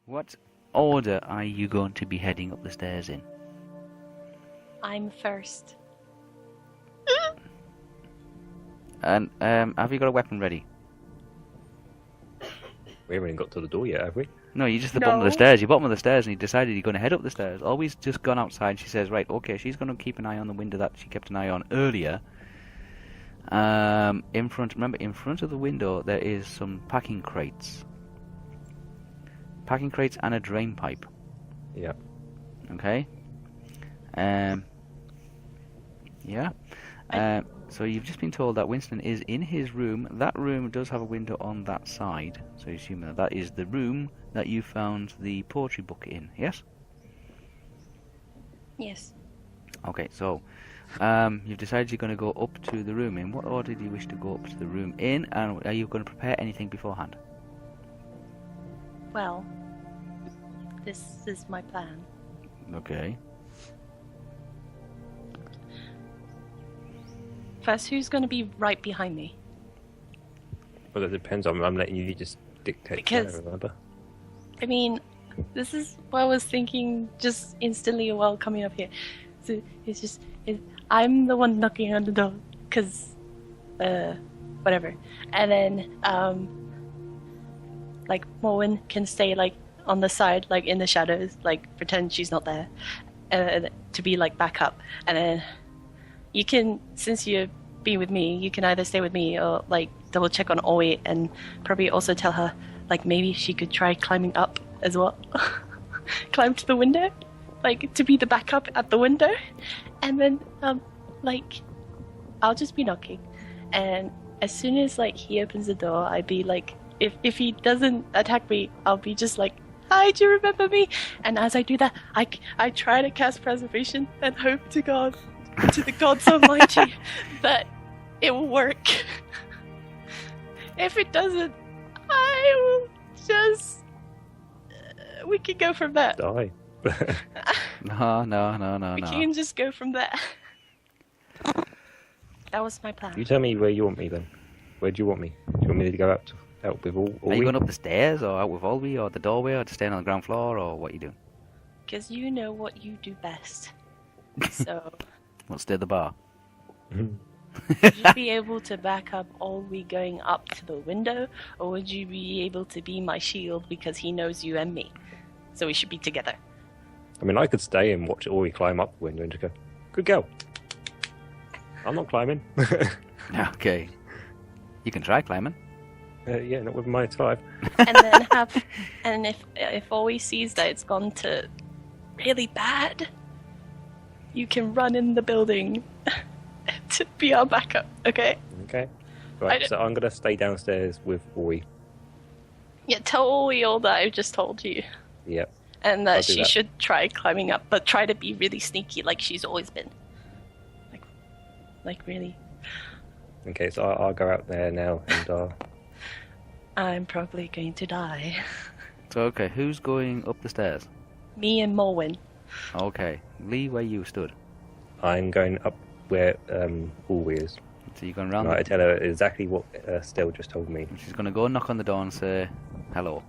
What order are you going to be heading up the stairs in? I'm first. And have you got a weapon ready? We haven't even got to the door yet, have we? No, you just at the bottom of the stairs. You're bottom of the stairs, and you decided you're going to head up the stairs. Always just gone outside. She says, right, okay, she's going to keep an eye on the window that she kept an eye on earlier. In front of the window there is some packing crates. Packing crates and a drain pipe. Yeah. Okay. Yeah. So you've just been told that Winston is in his room. That room does have a window on that side. So you assume that that is the room that you found the poetry book in, yes? Yes. Okay, so you've decided you're going to go up to the room. In what order do you wish to go up to the room in? And are you going to prepare anything beforehand? Well, this is my plan. Okay. First, who's going to be right behind me? Well, that depends. I'm letting you just dictate. Because- that, remember? I mean, this is what I was thinking just instantly while coming up here. So I'm the one knocking on the door, because, whatever. And then, like, Morwen can stay, like, on the side, like, in the shadows, like, pretend she's not there, to be, like, back up. And then you can, since you've been with me, you can either stay with me or, like, double check on Olwe and probably also tell her, like, maybe she could try climbing up as well. Climb to the window, like, to be the backup at the window. And then, like, I'll just be knocking. And as soon as, like, he opens the door, I'd be like, if he doesn't attack me, I'll be just like, hi, do you remember me? And as I do that, I try to cast preservation and hope to God, to the gods almighty, that it will work. If it doesn't, I will just... we can go from there. Die. No. Ah. We can just go from there. That was my plan. You tell me where you want me then. Where do you want me? Do you want me to go out with all? Are you going up the stairs, or out with Olwe, or the doorway, or to stay on the ground floor, or what are you doing? Because you know what you do best. So, Well, stay at the bar. would you be able to back up Olwe going up to the window, or would you be able to be my shield because he knows you and me? So we should be together. I mean, I could stay and watch Ori climb up the window and just go, good girl. I'm not climbing. Okay. You can try climbing. Yeah, not with my type. And then and if Olwe sees that it's gone to really bad, you can run in the building to be our backup, okay? Okay. Right, so I'm going to stay downstairs with Ori. Yeah, tell Olwe all that I've just told you. Yep. And I'll that do she that. should try climbing up, but try to be really sneaky like she's always been. Like really. Okay, so I'll go out there now and I'm probably going to die. So, okay, who's going up the stairs? Me and Morwen. Okay. Lee, where you stood. I'm going up where Ori is. So you're going round. Right, I tell her exactly what Estelle just told me. She's going to go knock on the door and say, hello.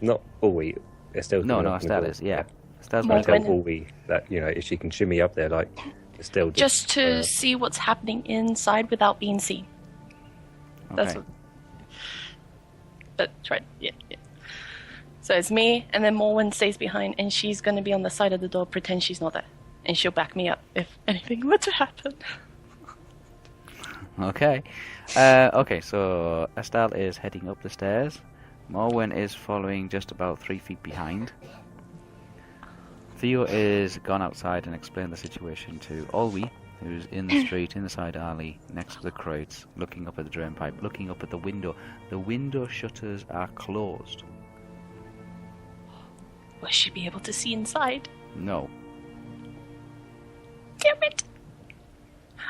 Not Ori. Estelle's No, gonna open the Estelle door. is, yeah. Estelle's More I going to tell Morwen. Ori that, you know, if she can shimmy up there, like, Estelle Just to see what's happening inside without being seen. That's Okay. what. But try, yeah. So it's me, and then Morwen stays behind, and she's going to be on the side of the door, pretend she's not there, and she'll back me up if anything were to happen. Okay. Okay, so Estelle is heading up the stairs. Morwen is following just about 3 feet behind. Theo is gone outside and explained the situation to Olwe, who's in the street, in the side alley, next to the crates, looking up at the drain pipe, looking up at the window. The window shutters are closed. Will she be able to see inside? No. Damn it!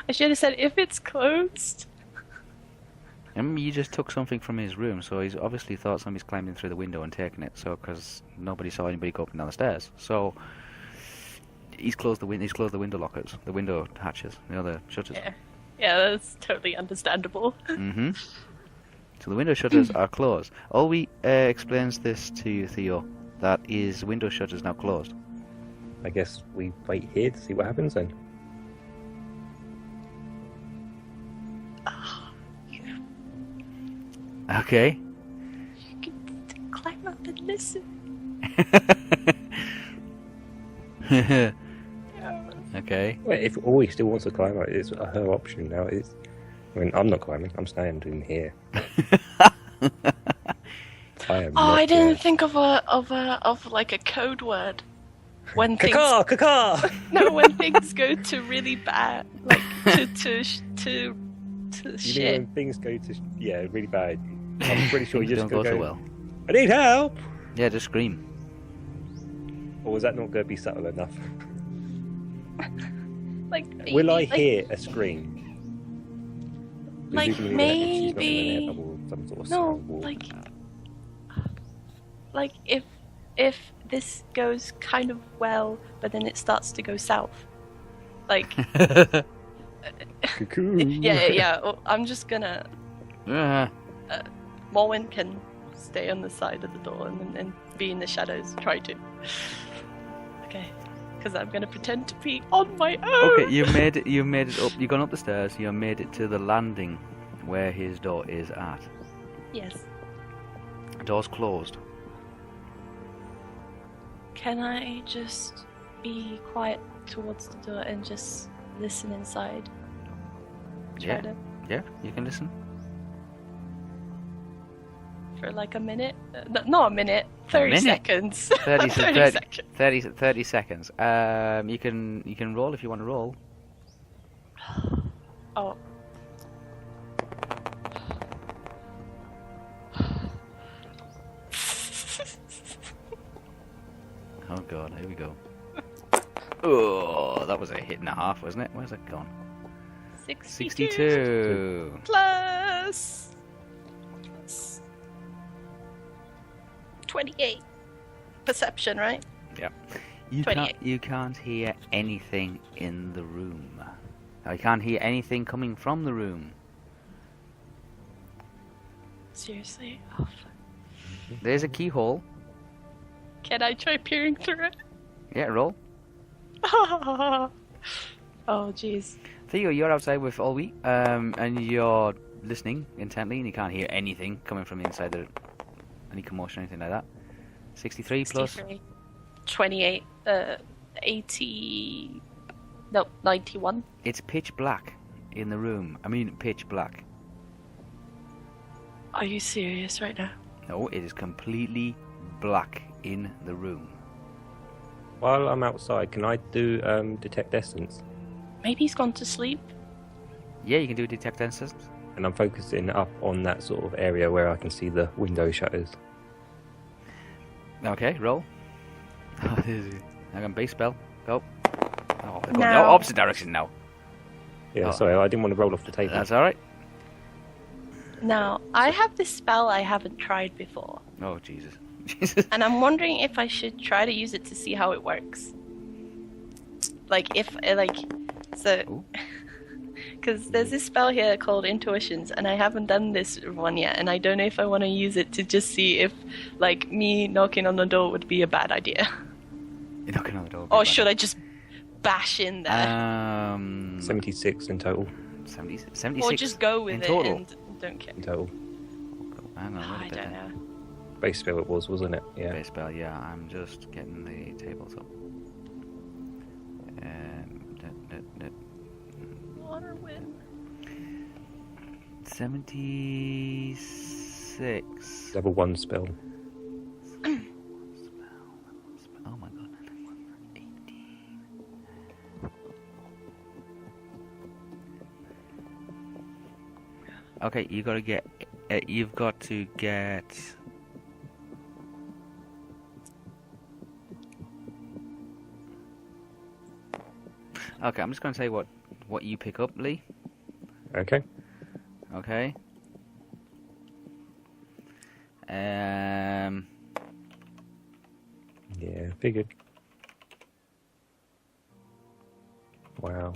I should have said if it's closed. Remember, you just took something from his room, so he's obviously thought somebody's climbed in through the window and taken it. So, because nobody saw anybody go up and down the stairs, so he's closed the window lockers, the window hatches, the other shutters. Yeah, that's totally understandable. Mm-hmm. So the window shutters are closed. Olwe explains this to you, Theo, that his window shutters now closed. I guess we wait here to see what happens then. Okay. You can climb up and listen. Okay. Wait, if Ori still wants to climb, it's her option now. I mean, I'm not climbing. I'm standing here. I am. Oh, not I didn't there. think of like a code word. When things Caca, caca. no, when things go to really bad, like to You mean shit. when things go to really bad? I'm pretty sure you Things just don't go, go so well. I need help. Yeah, just scream. Or was that not going to be subtle enough? Like Will I like, hear a scream? Like Presumably that she's not in an air maybe bubble or some sort of no, sound wall. like if this goes kind of well, but then it starts to go south, like Cuckoo. yeah. I'm just gonna. Uh, Morwen can stay on the side of the door and be in the shadows. Try to. Okay, because I'm gonna pretend to be on my own. okay, you made it up. You've gone up the stairs. You made it to the landing where his door is at. Yes. Door's closed. Can I just be quiet towards the door and just listen inside? Try to Yeah, you can listen. for like a minute. Not a minute. 30 minute? seconds. 30 seconds. 30 seconds. You can roll if you want to roll. Oh. Oh god, here we go. Oh, that was a hit and a half, wasn't it? Where's that gone? 62. Plus 28. Perception, right? Yeah. You 28. you can't hear anything in the room. I can't hear anything coming from the room. Seriously? Oh, fuck. There's a keyhole. Can I try peering through it? Yeah, roll. Oh, jeez. Theo, you're outside with Olwe, and you're listening intently, and you can't hear anything coming from the inside of any commotion or anything like that. 63 plus. 63. 28. 80. No, 91. It's pitch black in the room. I mean, pitch black. Are you serious right now? No, it is completely black in the room. While I'm outside, can I do detect essence? Maybe he's gone to sleep. Yeah, you can do detect essence. And I'm focusing up on that sort of area where I can see the window shutters. Okay, roll. Hang on, base spell. Go. Oh, they're going Now- the opposite direction now. Yeah, Oh. sorry, I didn't want to roll off the table. That's alright. Now, I have this spell I haven't tried before. Oh, Jesus. Jesus. And I'm wondering if I should try to use it to see how it works. Like, so... Ooh. Because there's this spell here called Intuitions, and I haven't done this one yet, and I don't know if I want to use it to just see if, like, me knocking on the door would be a bad idea. You're knocking on the door. Or should I just bash in there? 76 in total. 76 or just go with in it total. and don't care. In total. Hang on, Oh, wait a I bit don't then. know. Base spell it was, wasn't it? Yeah. Base spell, yeah. I'm just getting the tables up. Water wind. 76. Level 1 spell. Oh my god. 18. Okay, you gotta get. You've got to get. Okay, I'm just gonna say what you pick up, Lee. Okay. Okay. Yeah, figured. Wow.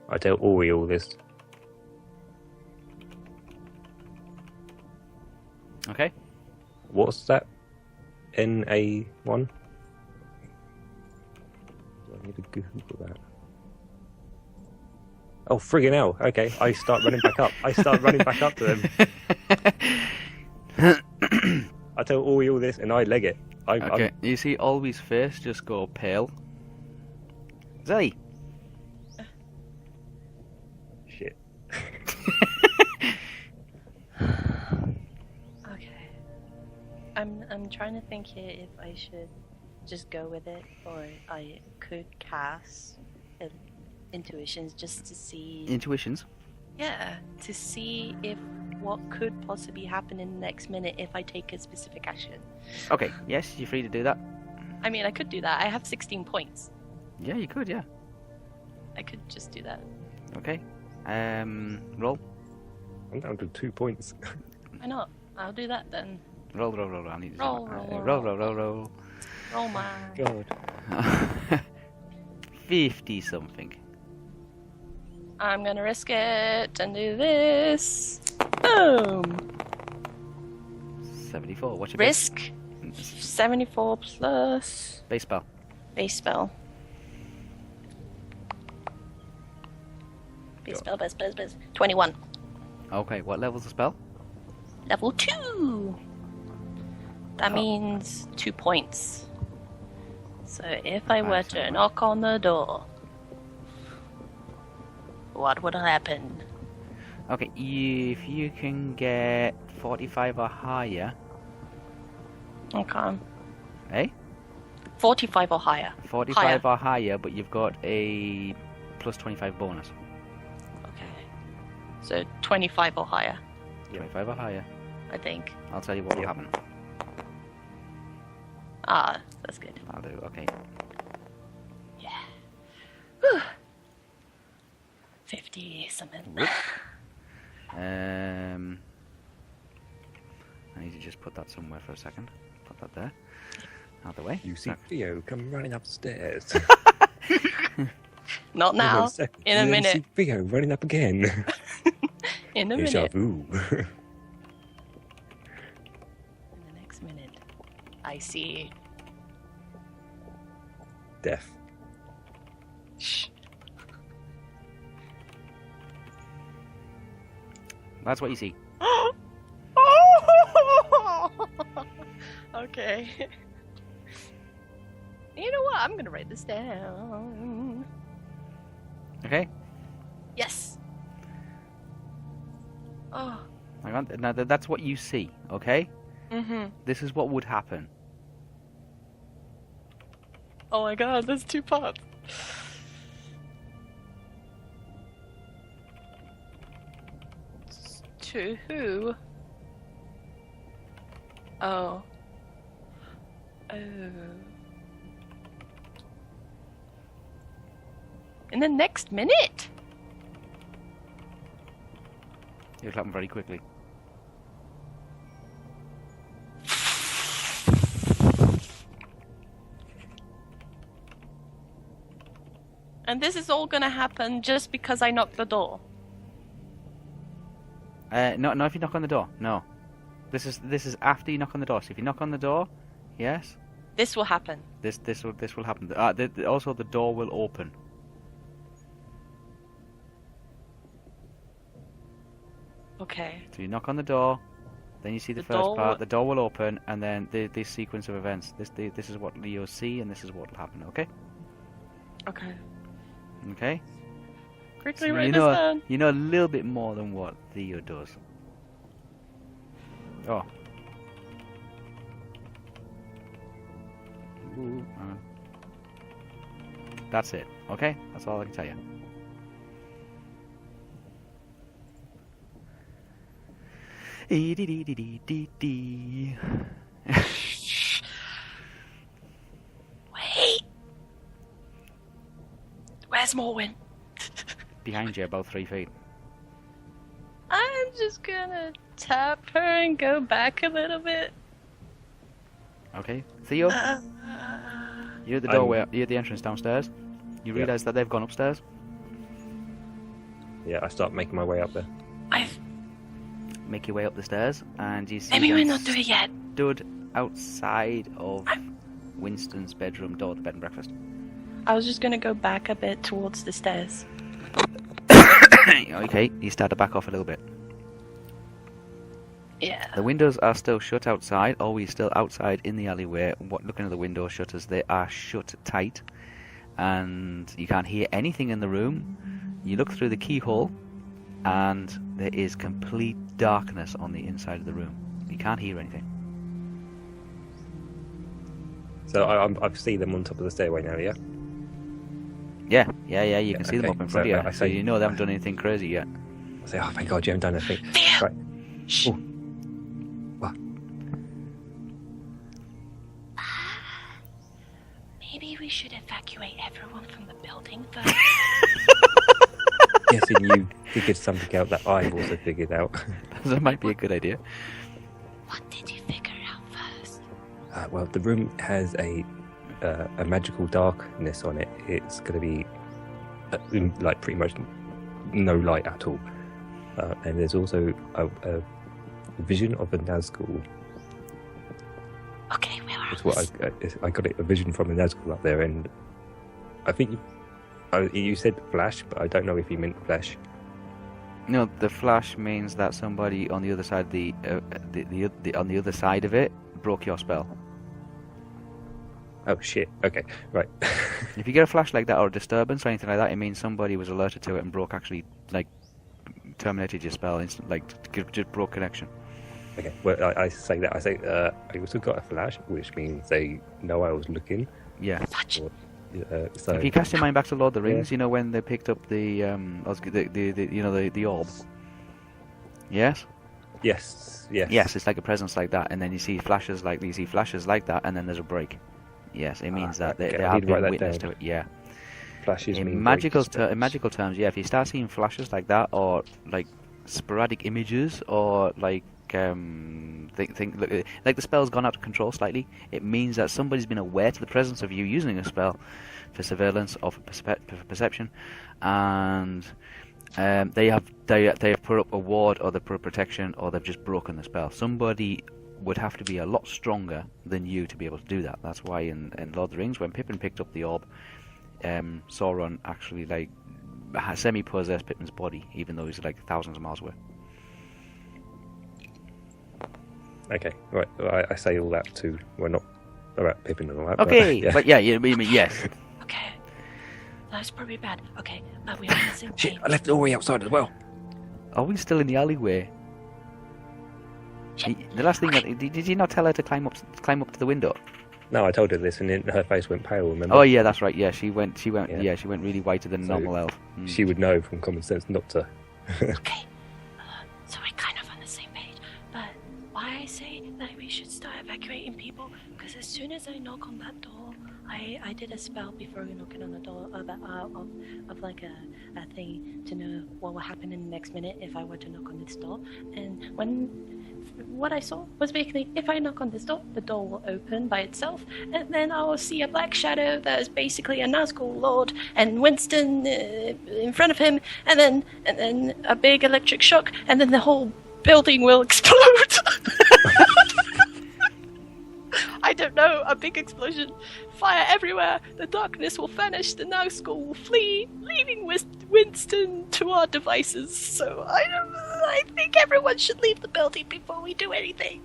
I tell Ori all this. What's that? NA1? I need to Google that. Oh, friggin' hell. Okay, I start running back up. To them. I tell Olwe all this and I leg it. Okay, you see Olwe's face just go pale. Zellie! Shit. Okay. I'm trying to think here if I should just go with it or I could cast intuitions just to see. Intuitions? Yeah, to see if what could possibly happen in the next minute if I take a specific action. Okay, yes, you're free to do that. I mean, I could do that. I have 16 points. Yeah, you could, yeah. I could just do that. Okay. Roll. I'm down to 2 points. Why not? I'll do that then. Roll. I need to Roll. roll. Oh my. God. 50 something. I'm gonna risk it and do this. Boom! 74. What's your Risk. 74 plus base spell? base spell. Base spell, base. 21. Okay, what level's the spell? Level 2! That means 2 points. So if I were to knock on the door, what would happen? Okay, if you can get 45 or higher. Okay. Eh? 45 or higher. 45 or higher, but you've got a plus 25 bonus. Okay. So 25 or higher, 25 or higher. I think. I'll tell you what will happen. Ah, that's good. I'll do, okay. Yeah. Whew. 50 something. I need to just put that somewhere for a second. Put that there. Out of the way. You see Theo come running upstairs. Not now. In a minute. See Theo running up again. In a Deja minute. vu. In the next minute, I see. Death. Shh. That's what you see. Okay. You know what? I'm gonna write this down. Okay? Yes. Oh. Hang on. Now, that's what you see, okay? Mhm. This is what would happen. Oh my god, that's 2 parts. To who? Oh. Oh. In the next minute? It'll happen very quickly. And this is all gonna happen just because I knocked the door. No, if you knock on the door. No. This is after you knock on the door. So if you knock on the door, yes, This will happen. this will happen. Also, the door will open. Okay. So you knock on the door, then you see the The first door part. will- The door will open, and then this sequence of events. This is what you'll see, and this is what will happen. Okay. Okay. Okay. Quickly So write this down. you know a little bit more than what Theo does. Oh. Ooh, hang on. That's it. Okay. That's all I can tell you. Dee-dee-dee-dee-dee-dee. Wait. Where's Morwen? Behind you, about 3 feet. I'm just gonna tap her and go back a little bit. Okay. Theo, you're at the doorway. You're at the entrance downstairs. You Yeah. realise that they've gone upstairs. Yeah, I start making my way up there. I've... Make your way up the stairs, and you see. Maybe them we're not doing it yet. stood outside of Winston's bedroom door, the bed and breakfast. I was just gonna go back a bit towards the stairs. Okay, you start to back off a little bit. Yeah. The windows are still shut outside. Always still outside in the alleyway. Looking at the window shutters, they are shut tight, and you can't hear anything in the room. You look through the keyhole, and there is complete darkness on the inside of the room. You can't hear anything. So I see them on top of the stairway now, yeah? Yeah. You can see them okay. up in front So, of you. So you know they haven't done anything crazy yet. I say, oh, thank God you haven't done anything. Theo! Right. Shh. Ooh. What? Maybe we should evacuate everyone from the building first. Guessing you figured something out that I've also figured out. That might be a good idea. What did you figure out first? Well, the room has a magical darkness on it. It's going to be like pretty much no light at all. And there's also a vision of a Nazgul. Okay, where are That's what I got a vision from a Nazgul up there, and I think you said flash, but I don't know if you meant flesh. No, the flash means that somebody on the other side on the other side of it broke your spell. Oh shit! Okay, right. If you get a flash like that or a disturbance or anything like that, it means somebody was alerted to it and terminated your spell. Just broke connection. Okay. Well, I say that. I say I also got a flash, which means they know I was looking. Yeah. So If you cast your mind back to Lord of the Rings, Yeah. you know when they picked up the orb. Yes. yes. Yes, it's like a presence like that, and then you see flashes like that, and then there's a break. Yes, it means that okay, they I have need to write been that witness down. to it. Yeah. Flashes mean In break magical spells. terms, yeah. If you start seeing flashes like that, or like sporadic images, or like like the spell's gone out of control slightly, it means that somebody's been aware to the presence of you using a spell for surveillance or for perception, and they have put up a ward, or they've put up protection, or they've just broken the spell. Somebody would have to be a lot stronger than you to be able to do that. That's why in Lord of the Rings, when Pippin picked up the orb, Sauron actually semi-possessed Pippin's body, even though he's like thousands of miles away. Okay, right. Well, I say all that too. Well, not about Pippin and all that. Okay, But, but yeah, you mean yes. Okay. That's probably bad. Okay, we're on the same page. Shit! I left Olwe outside as well. Are we still in the alleyway? The last thing, did you not tell her to climb up to the window? No, I told her this, and then her face went pale. Remember? Oh yeah, that's right. Yeah, she went. Yeah. Yeah, she went really whiter than a So normal elf. She would know from common sense not to. Okay. So we're kind of on the same page. But why I say that we should start evacuating people, because as soon as I knock on that door, I did a spell before knocking on the door of like a thing to know what will happen in the next minute if I were to knock on this door. And what I saw was basically, if I knock on this door, the door will open by itself, and then I will see a black shadow that is basically a Nazgul Lord, and Winston in front of him, and then a big electric shock, and then the whole building will explode. I don't know, a big explosion, fire everywhere, the darkness will vanish, the Nazgul will flee, leaving Winston to our devices. So I think everyone should leave the building before we do anything.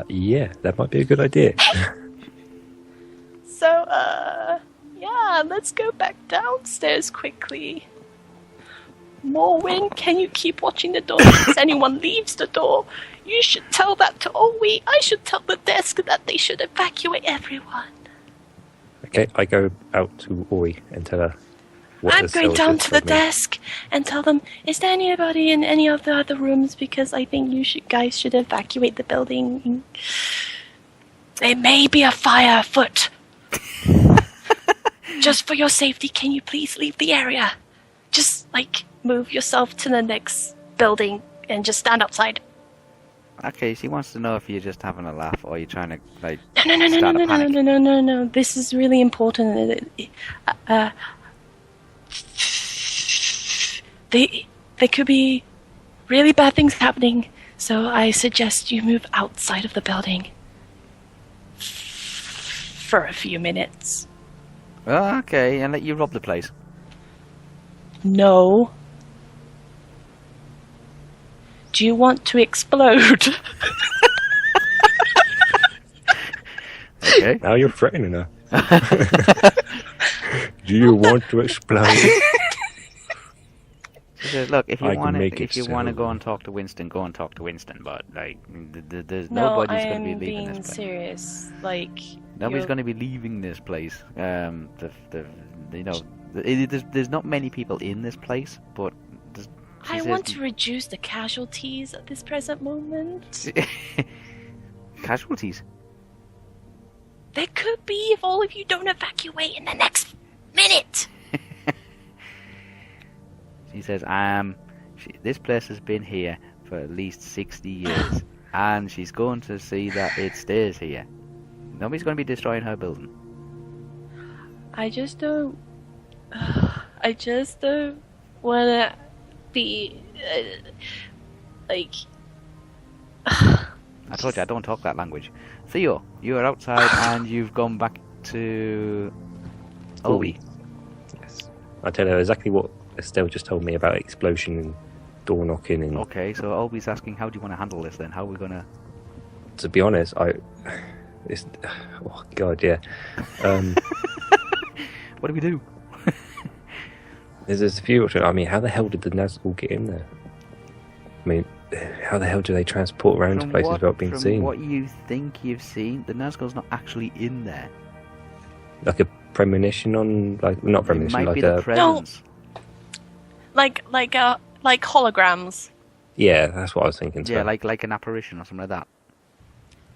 Yeah, that might be a good idea. So, yeah, let's go back downstairs quickly. Morwin, can you keep watching the door in case anyone leaves the door? You should tell that to Olwe. I should tell the desk that they should evacuate everyone. Okay, I go out to Olwe and tell her what I'm the going cells down just to the told me. desk and tell them, is there anybody in any of the other rooms? Because I think guys should evacuate the building. There may be a fire afoot. Just for your safety, can you please leave the area? Just, move yourself to the next building and just stand outside. Okay, she wants to know if you're just having a laugh or you're trying to No. start a panic. No. This is really important. There could be really bad things happening. So I suggest you move outside of the building for a few minutes. Oh, okay, and let you rob the place. No. Do you want to explode? Okay. Now you're threatening her. Do you want to explode? She says, look, if you I can want make it to so. go and talk to Winston, go and talk to Winston. But like, there's No, nobody's I going to be am leaving being this place. serious. Like, Nobody's you're- going to be leaving this place. There's not many people in this place, but she I says- want to reduce the casualties at this present moment. Casualties. There could be if all of you don't evacuate in the next minute. She says, this place has been here for at least 60 years, and she's going to see that it stays here. Nobody's going to be destroying her building. I just don't want to be like. I told you I don't talk that language. Theo, you are outside and you've gone back to Olwe. Yes. I tell her exactly what Estelle just told me about explosion and door knocking. And Okay, so Olwe's asking, how do you want to handle this then? How are we going to... to be honest, it's, oh god, yeah. What do we do? There's a few options. I mean, how the hell did the Nazgul get in there? I mean, how the hell do they transport around to places without being seen? From what you think you've seen, the Nazgul's not actually in there. Like a premonition on, like, not It premonition, might like be the a... presence. like holograms, Yeah, that's what I was thinking. Yeah, So. like an apparition or something like that.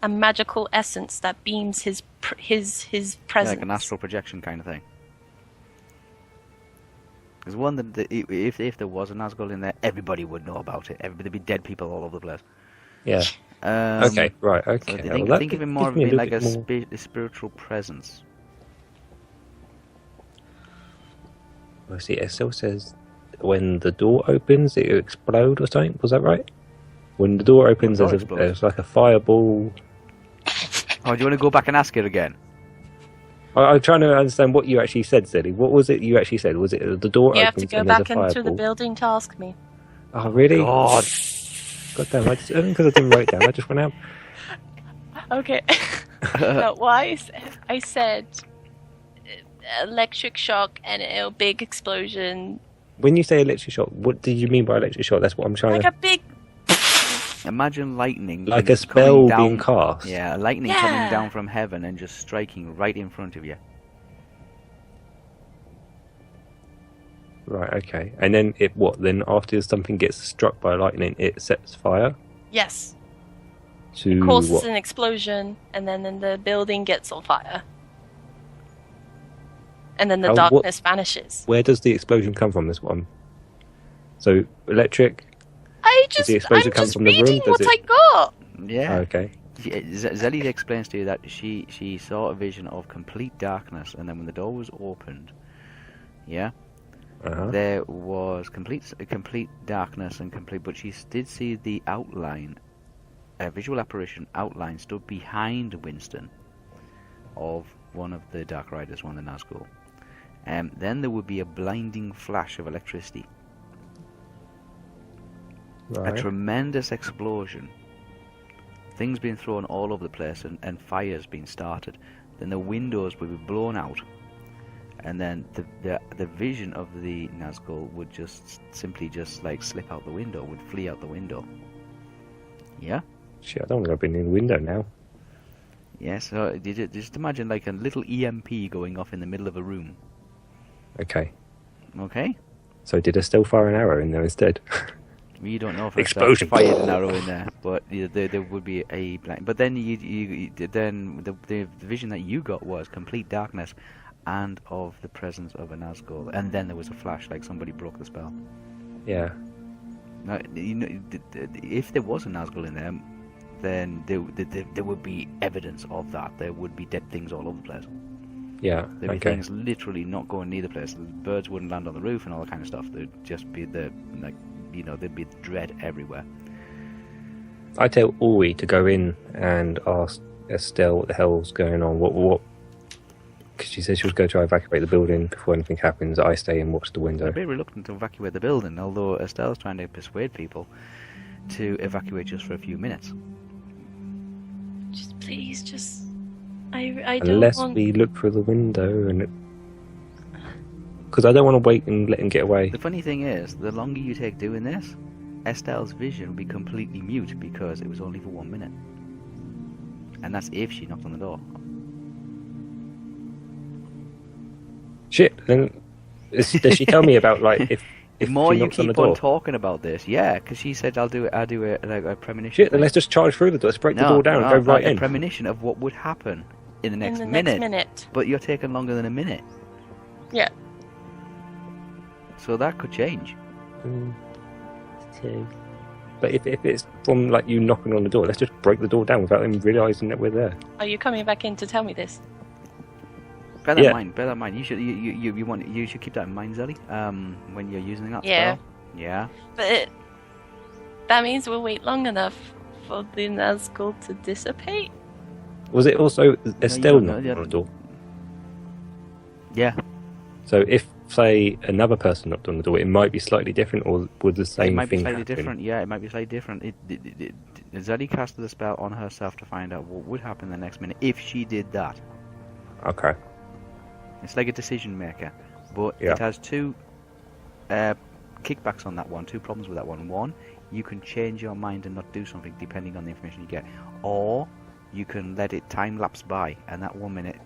a magical essence that beams his Yeah, presence. like an astral projection kind of thing. There's one that if there was a Nazgul in there, everybody would know about it. There'd be dead people all over the place. Yeah. Okay, right, So okay. think of it more of being like a spiritual presence. I see, Estelle says when the door opens, it will explode or something. Was that right? When the door opens, door there's explodes? like a fireball. Oh, do you want to go back and ask her again? I'm trying to understand what you actually said, Zellie. What was it you actually said? Was it the door You opens have to go and there's back a into fireball? the building to ask me. Oh, really? God. God damn, I because I didn't write it down, I just went out. Okay. No, why I said electric shock and a big explosion, When you say electric shock, what did you mean by electric shock? That's what I'm trying like to... a big. Imagine lightning. Like a coming spell down- being cast. Yeah, lightning coming Yeah. down from heaven and just striking right in front of you. Right, okay. And then then after something gets struck by lightning, it sets fire Yes, to causes what? an explosion, and then the building gets on fire, and then the What- darkness vanishes. Where does the explosion come from, this one? So, electric? I'm the explosion come just from the room? reading Does what it- I got. Yeah. Okay. Zellie explains to you that she saw a vision of complete darkness, and then when the door was opened, yeah, Uh-huh. there was complete darkness and complete. But she did see the outline, a visual apparition outline stood behind Winston of one of the Dark Riders, one of the Nazgul. Then there would be a blinding flash of electricity, a Right. tremendous explosion, things being thrown all over the place, and fires being started. Then the windows would be blown out, and then the vision of the Nazgul would just simply like slip out the window, would flee out the window. Yeah? Shit, I don't want to open the window now. Yeah, so just imagine like a little EMP going off in the middle of a room. Okay. Okay? So did Estelle fire an arrow in there instead? We don't know if Explosion. I fired an arrow in there, but there would be a blank. But then then the vision that you got was complete darkness, and of the presence of a Nazgul, and then there was a flash, like somebody broke the spell. Yeah. Now, if there was a Nazgul in there, then there would be evidence of that. There would be dead things all over the place. Yeah. There'd be Okay. things literally not going near the place. The birds wouldn't land on the roof and all that kind of stuff. There'd just be there'd be dread everywhere. I tell Olwe to go in and ask Estelle what the hell's going on. What? Because she says she was going to try to evacuate the building before anything happens. I stay and watch the window. I'm a bit reluctant to evacuate the building, although Estelle's trying to persuade people to evacuate just for a few minutes. Just please, just I don't Unless want. we look through the window and. Because I don't want to wait and let him get away. The funny thing is, the longer you take doing this, Estelle's vision will be completely mute because it was only for 1 minute. And that's if she knocked on the door. Shit, then does she tell me about, like, if The more she you knocks on the keep on door? talking about this, yeah, because she said I'll do a premonition. Shit, then let's just charge through the door. Let's break the door down and go right a in. premonition of what would happen in the next in the minute. next minute. But you're taking longer than a minute. Yeah. So that could change. But if it's from, like, you knocking on the door, let's just break the door down without them realising that we're there. Are you coming back in to tell me this? Bear that Yeah. in mind. Bear that in mind. You should keep that in mind, Zellie. When you're using that Yeah. spell. Yeah. But that means we'll wait long enough for the Nazgul to dissipate. Was it also Estelle don't know, knocking yeah. on the door? Yeah. So if, say, another person knocked on the door, it might be slightly different, or would the It same might be thing slightly happen? different. Yeah, it might be slightly different. Zellie casted the spell on herself to find out what would happen the next minute if she did that. Okay. It's like a decision maker, but Yeah. it has two kickbacks on that one. Two problems with that one. One, you can change your mind and not do something depending on the information you get, or you can let it time lapse by, and that 1 minute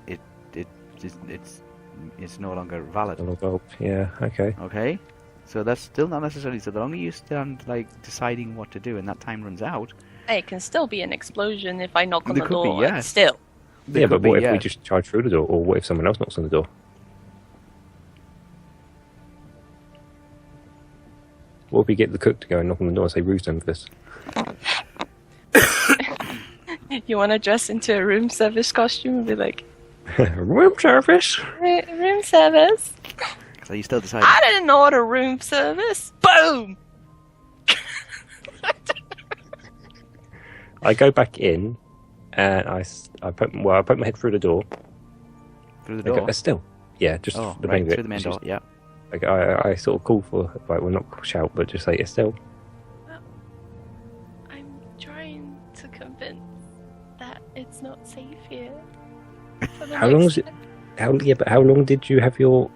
it's no longer valid. Well, yeah, okay. Okay, so that's still not necessarily. So the longer you stand like deciding what to do, and that time runs out. Hey, it can still be an explosion if I knock on There the could be, door. yes. Still. there Yeah, could but what be, if we yeah. just charge through the door, or what if someone else knocks on the door? What if we get the cook to go and knock on the door and say room service? You want to dress into a room service costume and be like, Room service? room service? So you still deciding. I didn't order room service. Boom! I go back in, and I poke my head through the door. Through the I door. go, still, yeah, just Oh, the right, main bit. through the main door. Yeah. Like, I sort of call for, like, well, not shout, but just say Estelle. I'm trying to convince that it's not safe here. For the How long next was it? But how long did you have your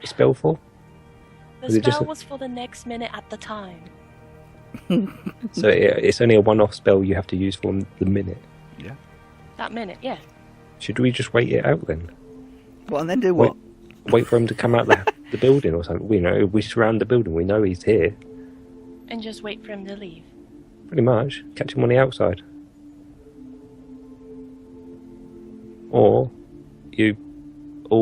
spell for? The was it just spell a- was for the next minute at the time. So it's only a one-off spell you have to use for the minute. That minute, yeah. Should we just wait it out then? Well, and then do Wait. what? Wait for him to come out the building or something? We know we surround the building. We know he's here. And just wait for him to leave. Pretty much. Catch him on the outside. Or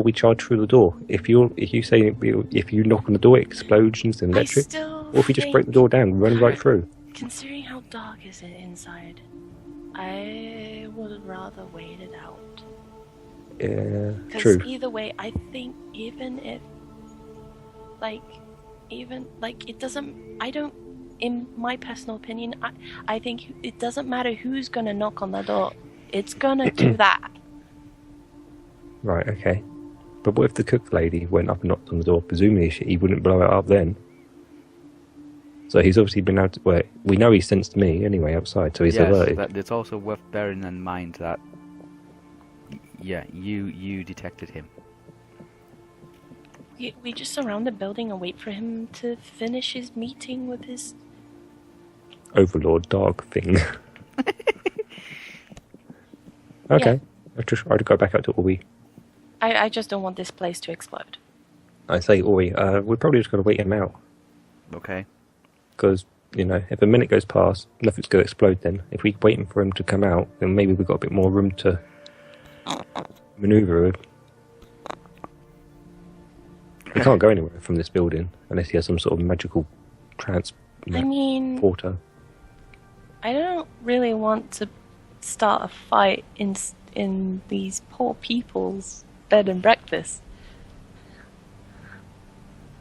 we charge through the door. If you say if you knock on the door, explosions and electric. Or if you just break the door down, run right through. Considering how dark is it inside, I would rather wait it out. Yeah, Because true. either way, I think even if, it doesn't, I don't, in my personal opinion, I think it doesn't matter who's gonna knock on the door. It's gonna do that. Right, okay. But what if the cook lady went up and knocked on the door? Presumably he wouldn't blow it up then. So he's obviously been out. Well, we know he sensed me anyway outside, so he's alerted. But it's also worth bearing in mind that, yeah, you detected him. We just surround the building and wait for him to finish his meeting with his. Overlord dark thing. Okay, I'd go back out to Olwe. I just don't want this place to explode. I say, Olwe, we're probably just going to wait him out. Okay. Because, if a minute goes past, nothing's going to explode then. If we're waiting for him to come out, then maybe we've got a bit more room to manoeuvre with. He can't go anywhere from this building unless he has some sort of magical I mean, porter. I don't really want to start a fight in these poor people's bed and breakfast.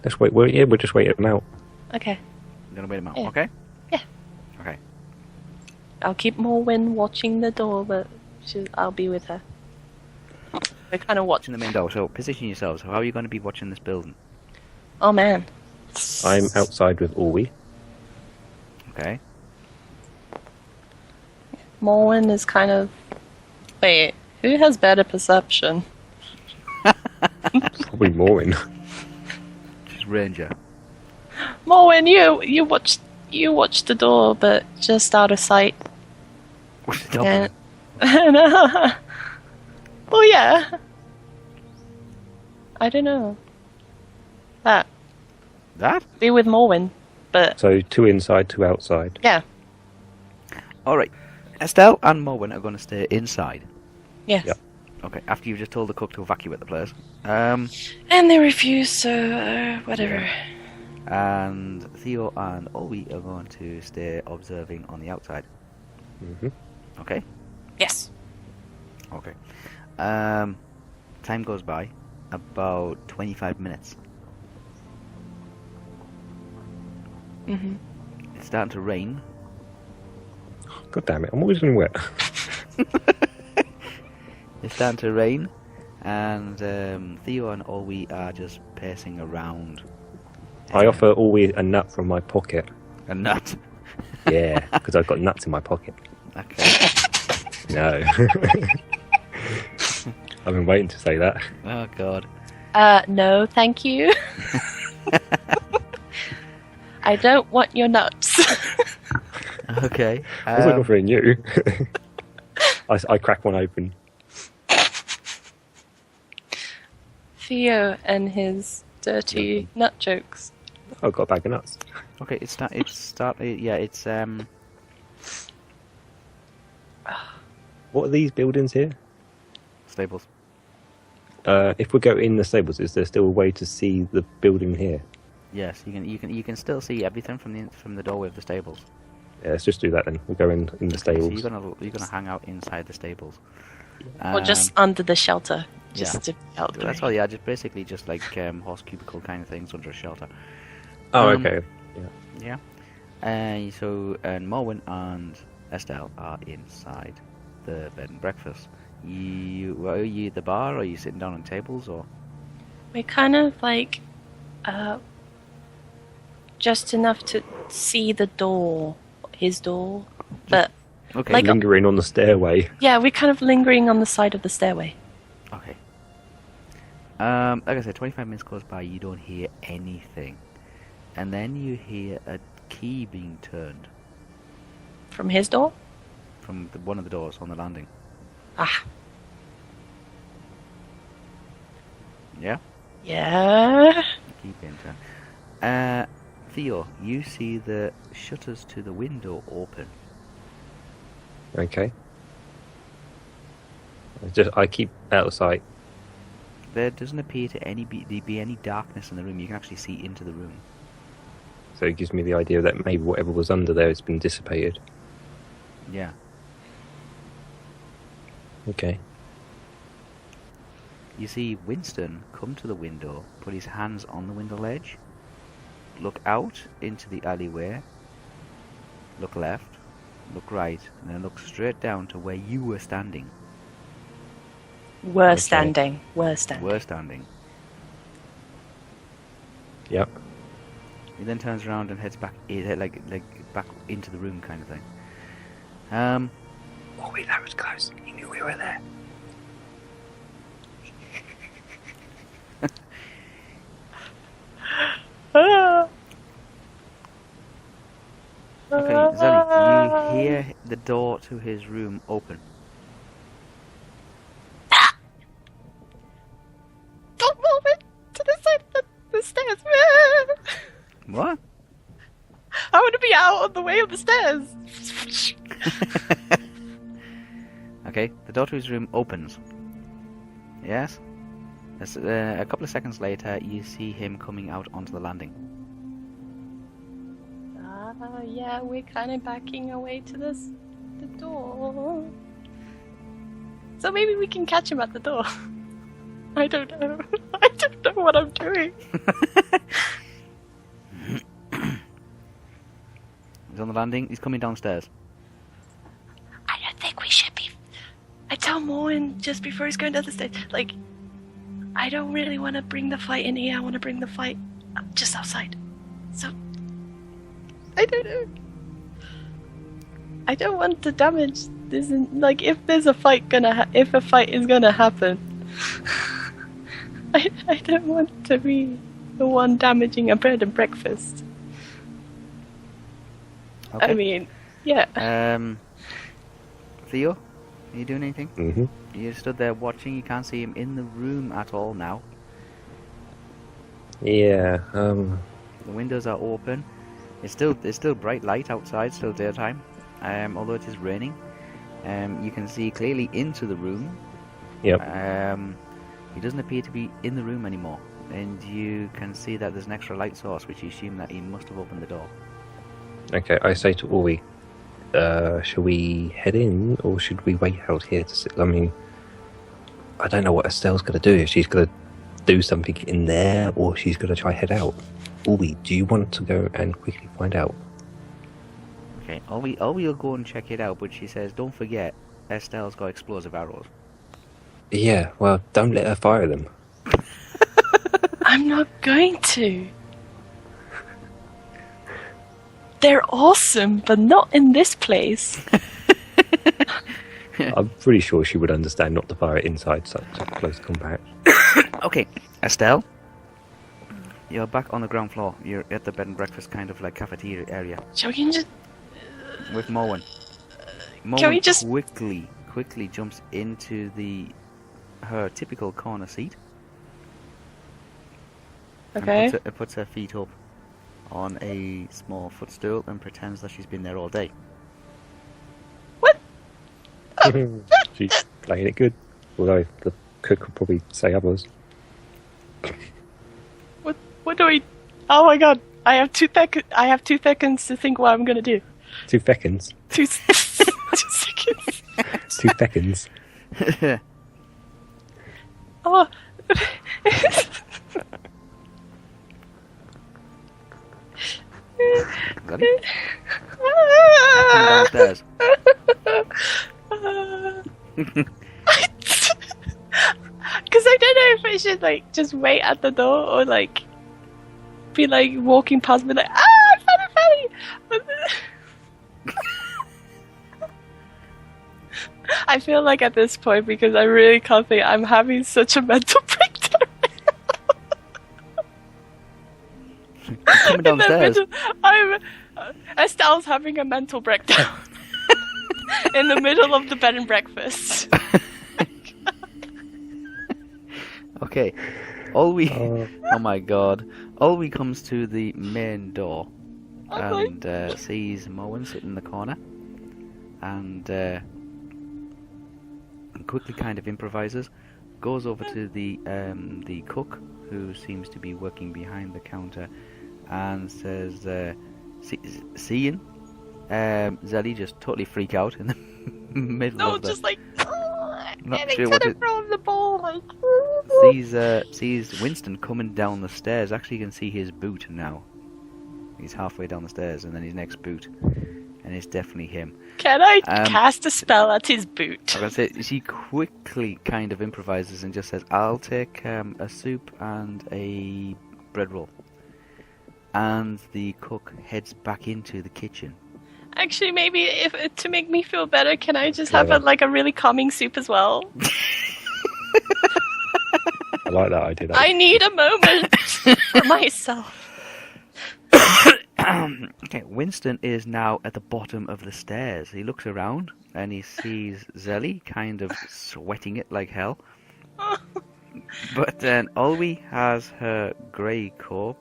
Let's wait. We'll just wait him out. Okay. You're gonna wait him out. Yeah. Okay. Yeah. Okay. I'll keep Morwen watching the door, but I'll be with her. We're kind of watching. Watching the main door. So position yourselves. How are you going to be watching this building? Oh man. I'm outside with Olwe. Okay. Morwen is kind of. Wait, who has better perception? Probably Morwen. Just Ranger. Morwen, you watch the door, but just out of sight. What's the top And, of it? oh yeah. I don't know. That That? be with Morwen, but So 2 inside, 2 outside. yeah, Alright. Estelle and Morwen are going to stay inside. yes. Yep. Okay, after you've just told the cook to evacuate the place. And they refuse, so whatever. And Theo and Olwe are going to stay observing on the outside. Hmm. Okay? Yes. Okay. Time goes by. About 25 minutes. Mhm. It's starting to rain. God damn it! I'm always getting wet. It's starting to rain. And Theo and Olwe are just pacing around. I offer Olwe a nut from my pocket. A nut. Yeah, because I've got nuts in my pocket. Okay. No. I've been waiting to say that. Oh, God. No, thank you. I don't want your nuts. Okay. I wasn't offering you. I crack one open. Theo and his dirty nut jokes. Oh, I've got a bag of nuts. Okay, it's What are these buildings here? stables. If we go in the stables, is there still a way to see the building here? Yes, you can still see everything from the doorway of the stables. Yeah, let's just do that then. We'll go in the So stables. you're gonna hang out inside the stables. Or just under the shelter. Just yeah. to be out the That's way. all. Yeah, just basically just like horse cubicle kind of things under a shelter. Oh, Um, okay. Yeah. And Morwen and Estelle are inside the bed and breakfast. Are you at the bar? Or are you sitting down on tables or? We're kind of like, just enough to see the door, his door. But Okay. Like- Lingering on the stairway. yeah, we're kind of lingering on the side of the stairway. Okay. Like I said, 25 minutes goes by, you don't hear anything. And then you hear a key being turned From his door? from one of the doors on the landing. Ah. Yeah? Yeah. Key being turned. Theo, you see the shutters to the window open. Okay. I keep out of sight. There doesn't appear to be any darkness in the room. You can actually see into the room. So it gives me the idea that maybe whatever was under there has been dissipated. Yeah. Okay. You see Winston come to the window, put his hands on the window ledge, look out into the alleyway, look left, look right, and then look straight down to where you were standing. We're Okay. standing. We're standing. Were standing. Yep. He then turns around and heads back, like back into the room, kind of thing. Oh, wait, that was close. He knew we were there. Ah. Okay, Zellie, you hear the door to his room open. Don't move it to the side of the stairs. What? I want to be out of the way of the stairs. Okay, the door to his room opens. Yes? A couple of seconds later, you see him coming out onto the landing. Yeah, we're kind of backing away to the door. So maybe we can catch him at the door. I don't know. I don't know what I'm doing. He's on the landing. He's coming downstairs. Moen just before he's going down the stairs. Like, I don't really want to bring the fight in here. I want to bring the fight just outside. So, I don't know. I don't want to damage this. Like, if there's a fight if a fight is gonna happen, I don't want to be the one damaging a bread and breakfast. Okay. I mean, yeah. Theo, are you doing anything? Mm-hmm. You stood there watching. You can't see him in the room at all now. Yeah. The windows are open. It's still bright light outside. Still daytime. Although it is raining. You can see clearly into the room. Yep. He doesn't appear to be in the room anymore, and you can see that there's an extra light source, which you assume that he must have opened the door. Okay, I say to Olwe, should we head in, or should we wait out here to sit? I mean, I don't know what Estelle's going to do. If she's going to do something in there, or she's going to try head out. Olwe, do you want to go and quickly find out? Okay, Olwe will go and check it out, but she says, don't forget, Estelle's got explosive arrows. Yeah, well, don't let her fire them. I'm not going to. They're awesome, but not in this place. I'm pretty sure she would understand not to fire it inside such a close combat. Okay, Estelle, you're back on the ground floor. You're at the bed and breakfast kind of like cafeteria area So we can just... with Moen. Can we just... quickly jumps into her typical corner seat. Okay. And puts her feet up on a small footstool and pretends that she's been there all day. What? She's playing it good. Although the cook would probably say others. What do we... Oh my god. I have 2 seconds to think what I'm gonna do. 2 seconds. 2 seconds. 2 seconds. Oh. Downstairs. Because I don't know if I should like just wait at the door or like be like walking past me like I found it. I feel like at this point, because I really can't think, I'm having such a mental breakdown. Coming downstairs. Estelle's having a mental breakdown in the middle of the bed and breakfast. Okay, Olwe. Oh my god. Olwe comes to the main door and sees Moen sitting in the corner and quickly kind of improvises, goes over to the cook, who seems to be working behind the counter, and says, seeing zellie just totally freak out in the middle of the... just like... Not sure what it... from the ball, like... sees Winston coming down the stairs. Actually, you can see his boot now. He's halfway down the stairs, and then his next boot, and it's definitely him. Can I cast a spell at his boot? I was gonna say, she quickly kind of improvises and just says, "I'll take a soup and a bread roll." And the cook heads back into the kitchen. Actually, maybe if to make me feel better, can I just have a really calming soup as well? I like that idea. I need a moment for myself. Okay, Winston is now at the bottom of the stairs. He looks around and he sees zellie kind of sweating it like hell. But then Olwe has her grey coat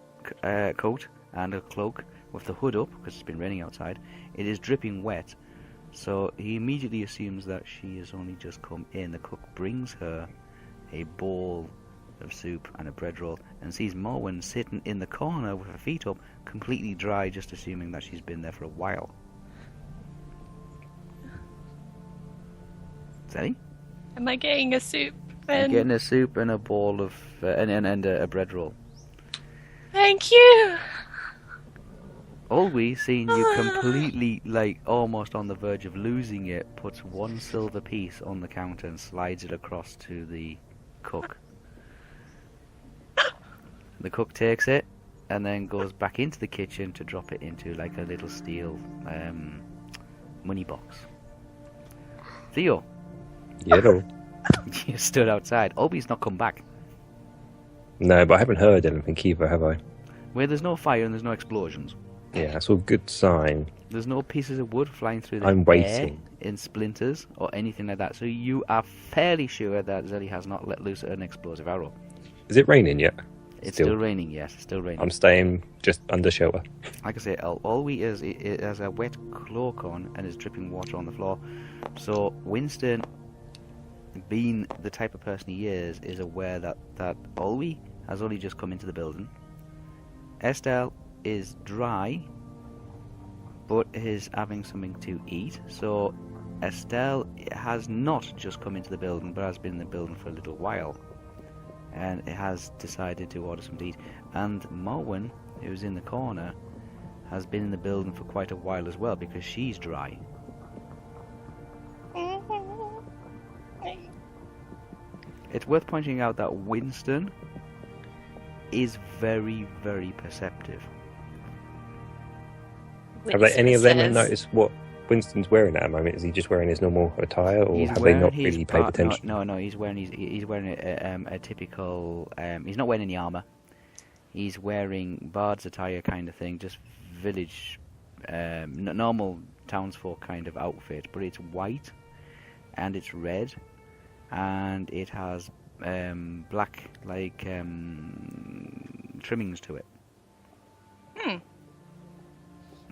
and a cloak with the hood up because it's been raining outside. It is dripping wet, so he immediately assumes that she has only just come in. The cook brings her a bowl of soup and a bread roll and sees Moen sitting in the corner with her feet up, completely dry, just assuming that she's been there for a while. Zellie? Am I getting a soup? You're getting a soup and a bowl of and a bread roll. Thank you. Olwe, seeing you completely, like, almost on the verge of losing it, puts one silver piece on the counter and slides it across to the cook. The cook takes it and then goes back into the kitchen to drop it into, like, a little steel money box. Theo, Yeah. you stood outside. Olwe's not come back. No, but I haven't heard anything either, have I? Where there's no fire and there's no explosions. Yeah, that's all good sign. There's no pieces of wood flying through the I'm air waiting. in splinters or anything like that. So you are fairly sure that Zellie has not let loose an explosive arrow. Is it raining yet? It's still raining, yes, it's still raining. I'm staying just under shelter. Like I say, Olwe has a wet cloak on and is dripping water on the floor. So Winston, being the type of person he is aware that Olwe has only just come into the building. Estel is dry, but is having something to eat. So Estel has not just come into the building, but has been in the building for a little while. And it has decided to order some to eat. And Morwen, who's in the corner, has been in the building for quite a while as well, because she's dry. It's worth pointing out that Winston is very, very perceptive. Have any of them Says- noticed what Winston's wearing at the moment? Is he just wearing his normal attire, or have they not really paid attention? No, he's wearing a typical. He's not wearing any armor. He's wearing bards attire kind of thing, just village, normal townsfolk kind of outfit, but it's white, and it's red, and it has black trimmings to it.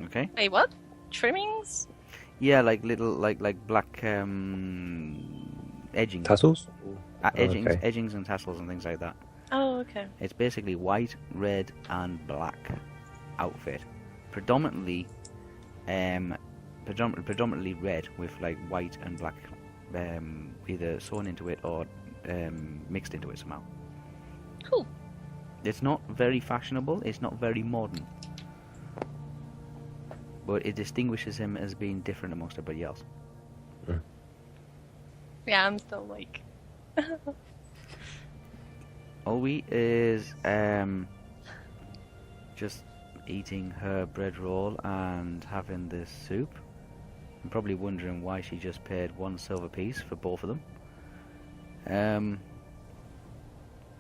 Okay. Wait, what? Trimmings? Yeah, like little like black edgings. Tassels? Edgings, okay. edgings and tassels and things like that. Oh, okay. It's basically white, red, and black outfit. Predominantly red with like white and black either sewn into it or mixed into it somehow. Cool. It's not very fashionable. It's not very modern. But it distinguishes him as being different amongst everybody else. Yeah, I'm still like... Olwe is just eating her bread roll and having this soup. I'm probably wondering why she just paid one silver piece for both of them.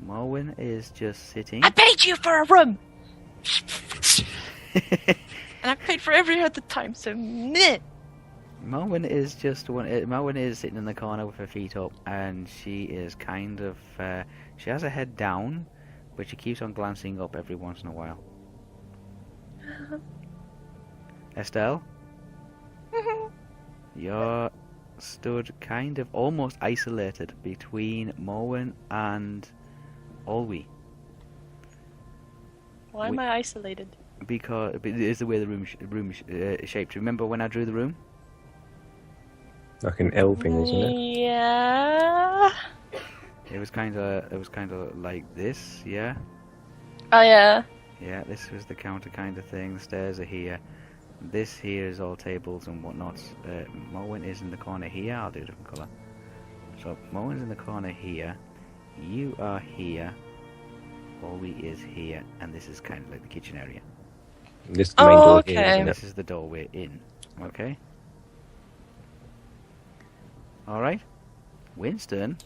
Morwen is just sitting. I paid you for a room! And I paid for every other time, so meh! Morwen is Morwen is sitting in the corner with her feet up, and she is kind of she has her head down, but she keeps on glancing up every once in a while. Estelle, you're stood kind of almost isolated between Morwen and Olwe. Why am I isolated? Because it's the way the room is shaped. Remember when I drew the room? Like an L thing, isn't it? Yeah. It was kind of like this, yeah. Oh yeah. Yeah, this was the counter kind of thing. The stairs are here. This here is all tables and whatnot. Morwen is in the corner here. I'll do a different colour. So Morwen's in the corner here. You are here. Olwe is here, and this is kind of like the kitchen area. This is the main door okay. here, isn't This it? is the doorway in. Okay. All right. Winston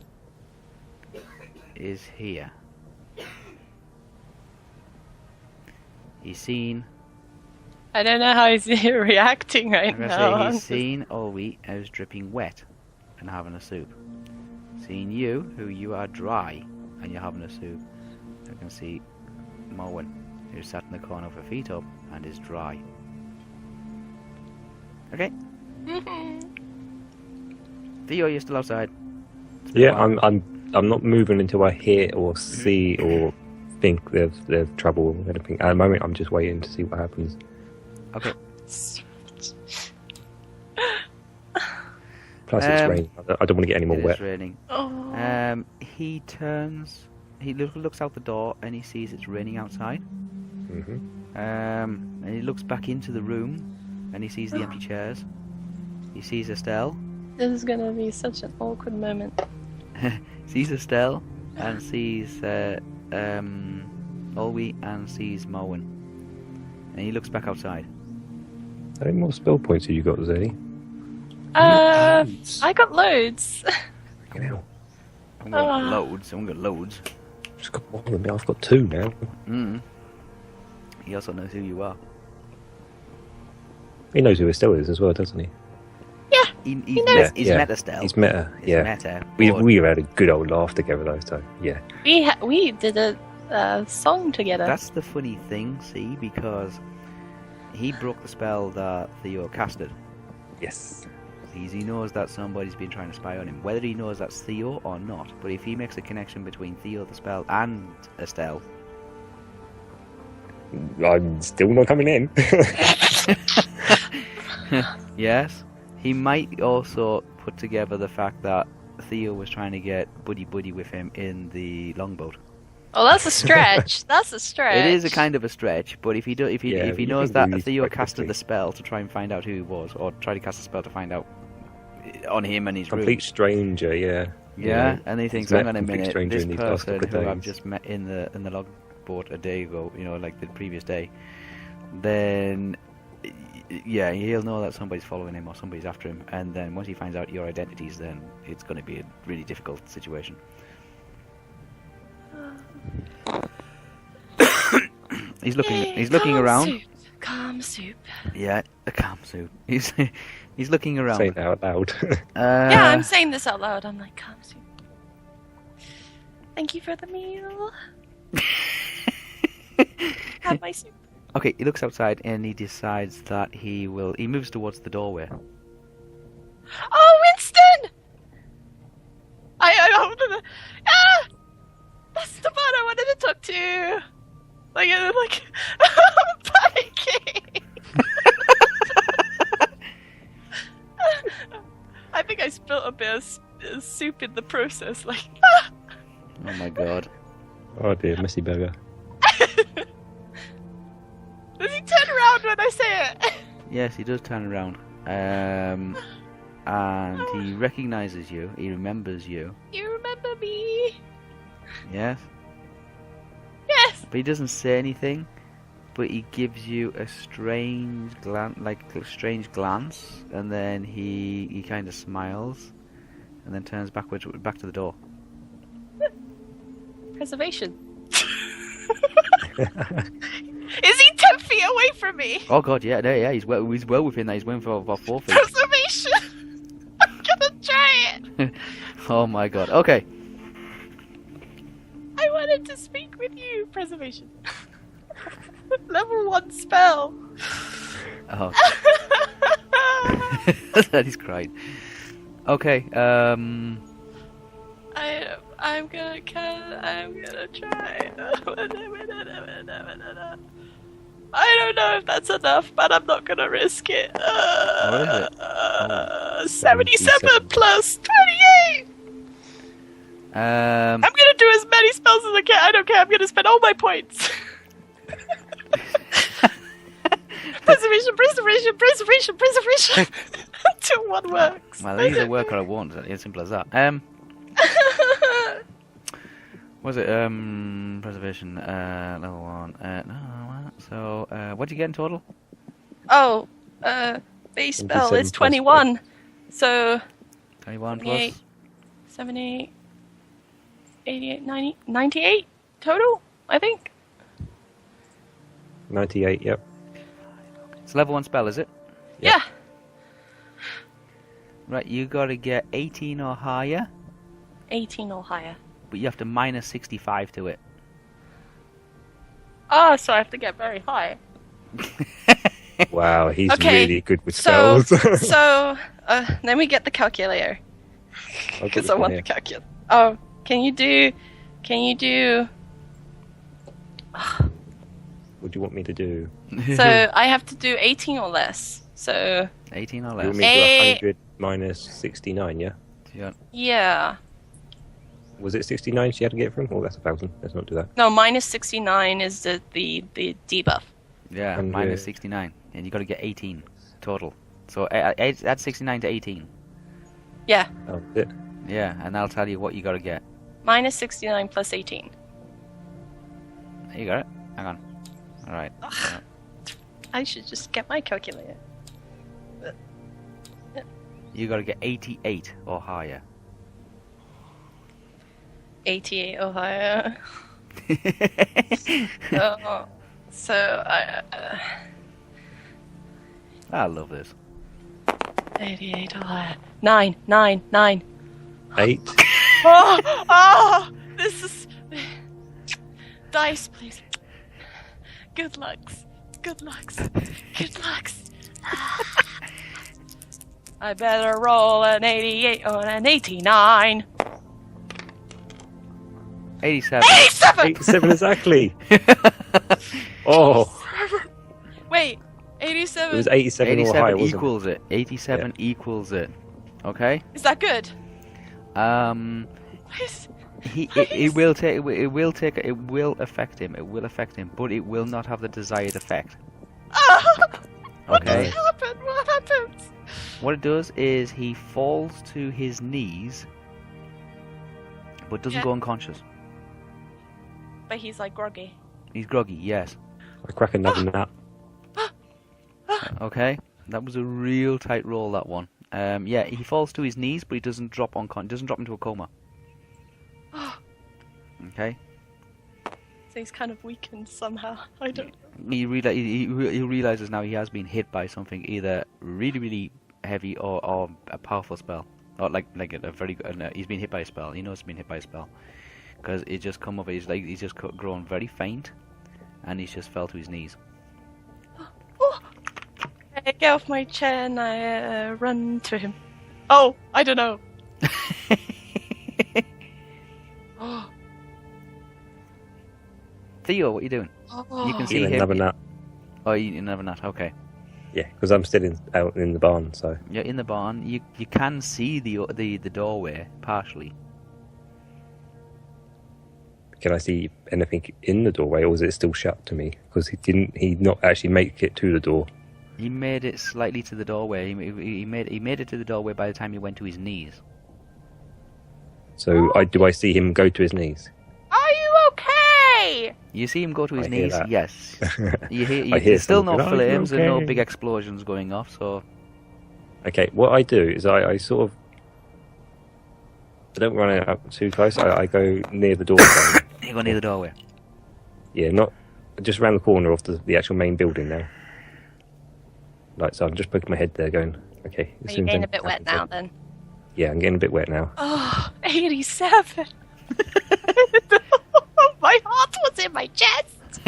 is here. He's seen. I don't know how he's reacting right I'm gonna now. say he's seen Olwe who's dripping wet and having a soup. Seen you, who you are dry and you're having a soup. I can see Morwen, who's sat in the corner with her feet up and is dry. Okay. Theo, you're still outside. It's been a Yeah, while. I'm not moving until I hear or see or think there's trouble or anything. At the moment, I'm just waiting to see what happens. Okay. Plus, it's raining. I don't want to get any more It wet. is raining. Oh. He looks out the door and he sees it's raining outside. hmm And he looks back into the room, and he sees the empty chairs. He sees Estelle. This is gonna be such an awkward moment. Sees Estelle, and sees Olwe, and sees Morwen. And he looks back outside. How many more spell points have you got, Zellie? I got loads. Fucking hell. I've got loads. I've got loads. Just got one of them. I've got 2 now. He also knows who you are. He knows who Estelle is as well, doesn't he? Yeah. He's met Estelle. He's met her. He's Yeah. met her. We had a good old laugh together though. So yeah. We did a song together. That's the funny thing, see, because he broke the spell that Theo casted. Yes. He knows that somebody's been trying to spy on him, whether he knows that's Theo or not. But if he makes a connection between Theo, the spell, and Estelle, I'm still not coming in. yes, he might also put together the fact that Theo was trying to get buddy with him in the longboat. Oh, that's a stretch. That's a stretch. It is a kind of a stretch, but if he knows that Theo casted quickly. the spell to try and find out who he was, or try to cast a spell to find out on him and his room. Complete stranger, yeah. Yeah, and he thinks, he's hang met on a complete minute, stranger this in these last person couple who of I've days. just met in the logboat a day ago, like the previous day, then yeah, he'll know that somebody's following him or somebody's after him, and then once he finds out your identities, then it's going to be a really difficult situation. He's looking around. Calm soup. Yeah, a calm soup. He's looking around. Saying it out loud. Yeah, I'm saying this out loud. I'm like, calm soup. Thank you for the meal. Have my soup. Okay, he looks outside and he decides that he moves towards the doorway. Oh, Winston! That's the part I wanted to talk to. Like, panicking. I think I spilled a bit of soup in the process. Like, Oh my god. Oh dear, messy burger. Does he turn around when I say it? Yes, he does turn around. And he recognizes you. He remembers you. You remember me? Yes. Yes. But he doesn't say anything. But he gives you a strange glance, and then he kind of smiles, and then turns back to the door. Preservation. Is he 10 feet away from me? Oh god, yeah, he's well within that. He's within for about 4 feet. Preservation. I'm gonna try it. Oh my god. Okay. I wanted to speak with you. Preservation. Level 1 spell. Oh. That is crying. Okay. I'm gonna try. I don't know if that's enough, but I'm not gonna risk it. What is it? 77 plus 28. I'm gonna do as many spells as I can. I don't care. I'm gonna spend all my points. Preservation. Until one works. Well, either work or I won't. It's as simple as that. Was it preservation level 1? No. So what'd you get in total? Oh, base spell is 21. So 21 28, plus 78, 88, 90, 98 total, I think. 98, yep. it's a level 1 spell, is it? Yeah. Right, you gotta get 18 or higher, 18 or higher. but you have to minus 65 to it. Oh, so I have to get very high. Wow, he's Okay, really good with So, spells. let me get the calculator. I'll get Because this I one want here. the calculator. Oh, can you do... What do you want me to do? So, I have to do 18 or less. So, 18 or You less. want me to do 100 minus 69, yeah? Yeah. yeah. Was it 69 she had to get from? Oh, that's 1,000. Let's not do that. No, minus 69 is the debuff. Yeah, And minus we're- 69. And you got to get 18 total. So add 69 to 18. Yeah, Oh, it. Yeah, and I'll tell you what you got to get. minus 69 plus 18. You got it? Hang on. Alright. I should just get my calculator. You got to get 88 or higher. 88 Ohio. So I love this. 88 Ohio. 9, 9, 9. 8. This is dice, please. Good lucks. Good lucks. Good lucks. I better roll an 88 or an 89. 87. 87! 87 exactly. Oh, Wait, it 87. was 87 or higher, 87 wasn't equals it. 87 equals it. Okay? Is that good? It will affect him. It will affect him, but it will not have the desired effect. What Okay. does happen? What happens? What it does is he falls to his knees, but doesn't Yeah. go unconscious. But he's like groggy. He's groggy, yes. I crack another nut. Okay, that was a real tight roll. That one. Yeah, he falls to his knees, but he doesn't drop doesn't drop into a coma. Okay. So he's kind of weakened somehow. I don't know. He realizes now he has been hit by something either really, really heavy or a powerful spell, or like a very good. He's been hit by a spell. He knows he's been hit by a spell because it just come over. He's just grown very faint, and he's just fell to his knees. I get off my chair and I run to him. Oh, I don't know. Oh, Theo, what are you doing? You can see Eating him. another nut. Oh, you never not. Okay. Yeah, because I'm still out in the barn, so. You're in the barn. You can see the doorway partially. Can I see anything in the doorway, or is it still shut to me? Because he'd not actually make it to the door. He made it slightly to the doorway. He made it to the doorway by the time he went to his knees. So do I see him go to his knees? are you okay? You see him go to his I hear knees. that. Yes. You hear. I hear There's still no something. Are you flames and no okay? big explosions going off. So Okay, what I do is I sort of... I don't run it up too close. I go near the door. you go near the doorway. Yeah, not just around the corner of the actual main building now. Like, so I'm just poking my head there going, okay. Are as you soon as getting a anything bit wet happens, now then- then? Yeah, I'm getting a bit wet now. Oh, 87. My heart was in my chest.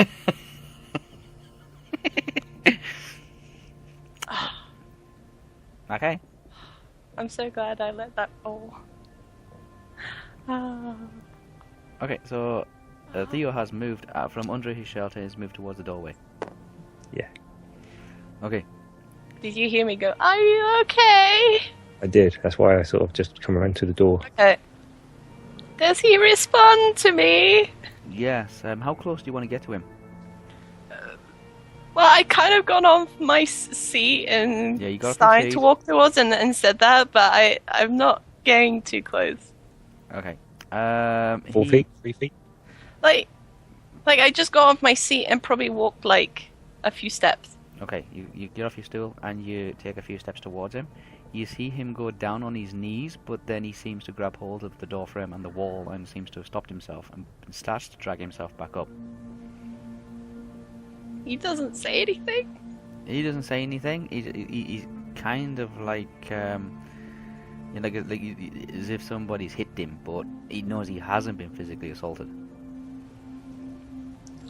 Okay. I'm so glad I let that fall. Okay. So Theo has moved out from under his shelter. He's moved towards the doorway. Yeah, Okay. Did you hear me go, are you okay? I did. That's why I sort of just come around to the door. Okay. Does he respond to me? Yes. How close do you want to get to him? Well, I kind of got off my seat and Yeah, you got off your started seat. to walk towards and said that, but I'm not getting too close. Okay. 4 feet? 3 feet? Like I just got off my seat and probably walked like a few steps. Okay, you get off your stool and you take a few steps towards him. You see him go down on his knees, but then he seems to grab hold of the door frame and the wall and seems to have stopped himself and starts to drag himself back up. He doesn't say anything. He doesn't say anything. He's kind of like, like as if somebody's hit him, but he knows he hasn't been physically assaulted.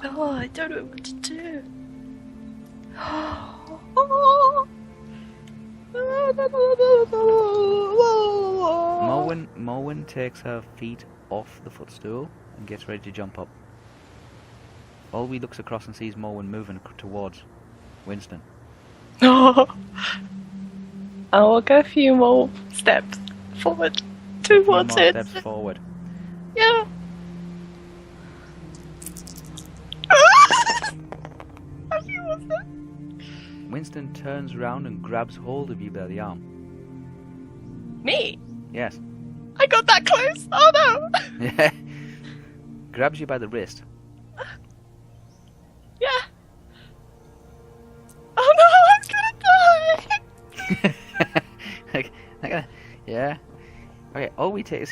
Oh, I don't know what to do. Morwen takes her feet off the footstool and gets ready to jump up. Olwe looks across and sees Morwen moving towards Winston. I will go a few more steps forward towards More it. steps forward. Yeah. A few more Winston turns around and grabs hold of you by the arm. Me? Yes. I got that close. Oh no. Yeah. Grabs you by the wrist. Yeah. Oh no, I'm gonna die. Yeah. Okay. All we take is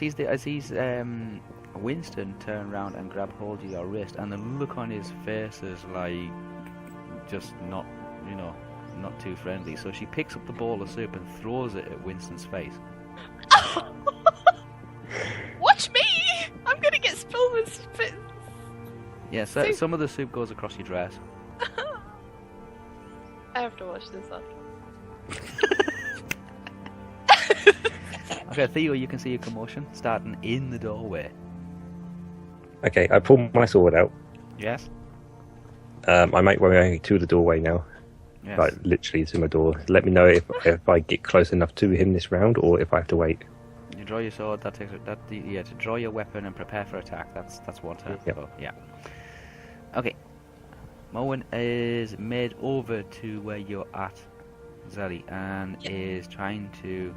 Winston turn around and grab hold of your wrist, and the look on his face is like just not, not too friendly. So she picks up the bowl of soup and throws it at Winston's face. Watch me! I'm gonna get spilled with spit. Yeah. So some of the soup goes across your dress. I have to watch this up. Okay, Theo, you can see a commotion starting in the doorway. Okay, I pull my sword out. Yes. I make my way to the doorway now. Yes. Like literally to my door. Let me know if I get close enough to him this round, or if I have to wait. You draw your sword. That takes to draw your weapon and prepare for attack. That's one turn. Yep. So, yeah. Okay. Moen is made over to where you're at, Zellie, and is trying to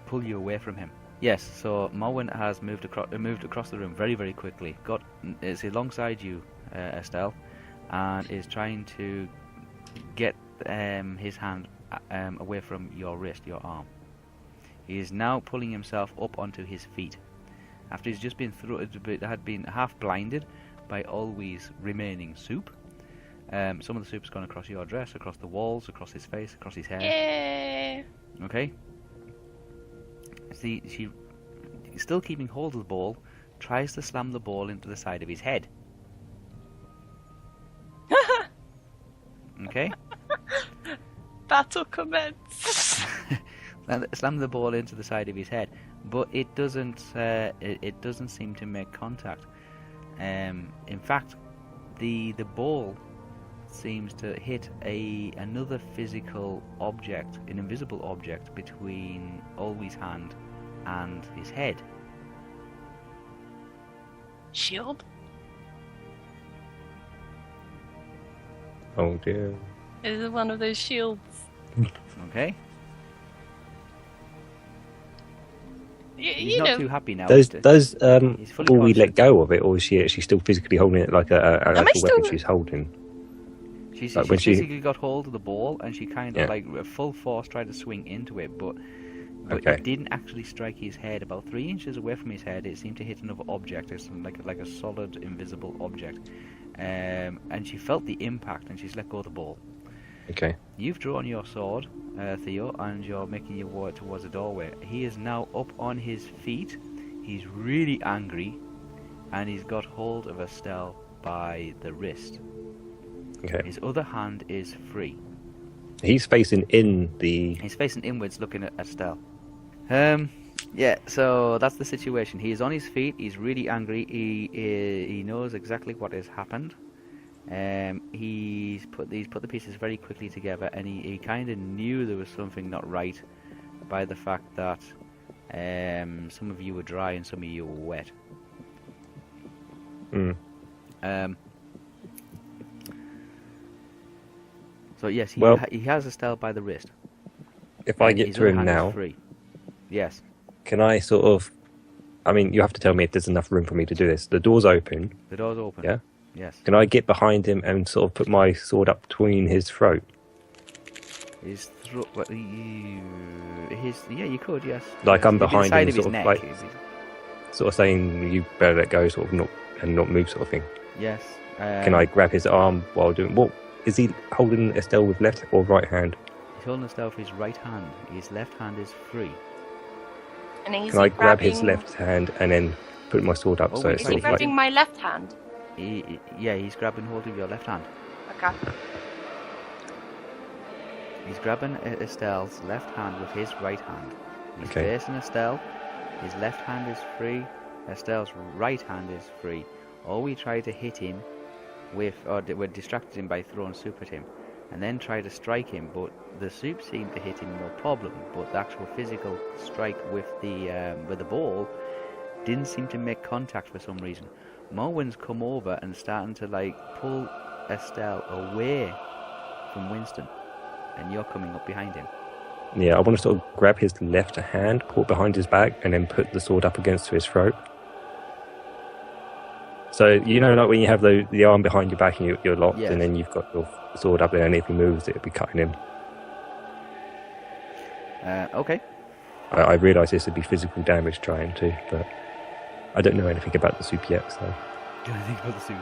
pull you away from him. Yes. So Moen has moved across the room very, very quickly. Is alongside you, Estel, and is trying to get his hand away from your wrist, your arm. He is now pulling himself up onto his feet after he's just been had been half blinded by Olwe's remaining soup. Some of the soup's gone across your dress, across the walls, across his face, across his hair. Yeah. Okay. See, she, still keeping hold of the ball, tries to slam the ball into the side of his head. Okay. Battle commence. Slam the ball into the side of his head, but it doesn't. It doesn't seem to make contact. In fact, the ball seems to hit another physical object, an invisible object between Olwe's hand and his head. Shield? Oh dear. Is it one of those shields? Okay. He's You not know. too happy now. Does He's fully will we let conscious. go of it, or is she actually still physically holding it like a Am I actual still- weapon she's holding? She's Like when she- basically got hold of the ball, and she kind of Yeah. like full force tried to swing into it, but Okay. it didn't actually strike his head. About 3 inches away from his head, it seemed to hit another object. It's like a solid, invisible object. And she felt the impact, and she's let go of the ball. Okay. You've drawn your sword, Theo, and you're making your way towards the doorway. He is now up on his feet. He's really angry, and he's got hold of Estel by the wrist. Okay. His other hand is free. He's facing in the. He's facing inwards, looking at Estel. Yeah, so that's the situation. He is on his feet. He's really angry. He knows exactly what has happened. He's put the pieces very quickly together, and he kind of knew there was something not right by the fact that some of you were dry and some of you were wet. So yes, he has Estel by the wrist. If I get His to other him hand is now, free. Yes. can I sort of? I mean, you have to tell me if there's enough room for me to do this. The door's open. The door's open. Yeah. Yes. Can I get behind him and sort of put my sword up between his throat? His throat. Well, yeah, you could. Yes. Like I'm It'd be the behind side him, of his sort of neck. like- It'd be- Sort of saying you better let go, sort of not move, sort of thing. Yes. Can I grab his arm while doing? What is he holding Estelle with left or right hand? He's holding Estel with his right hand. His left hand is free. And he's Can I grab his grabbing- left hand and then put my sword up? Oh, So wait, it's Is sort he of like grabbing my left hand? Yeah, he's grabbing hold of your left hand. Okay. He's grabbing Estelle's left hand with his right hand. He's Okay. facing Estelle. His left hand is free. Estelle's right hand is free. All we try to hit him with, or we distracted him by throwing soup at him, and then try to strike him. But the soup seemed to hit him no problem. But the actual physical strike with the ball didn't seem to make contact for some reason. Mowen's come over and starting to like pull Estel away from Winston, and you're coming up behind him. Yeah, I want to sort of grab his left hand, pull it behind his back, and then put the sword up against his throat. So, you know, like when you have the arm behind your back and you're locked, Yes. and then you've got your sword up there, and if he moves, it'll be cutting him. Okay. I realise this would be physical damage trying to, but I don't know anything about the soup yet, so... Do you think about the suit?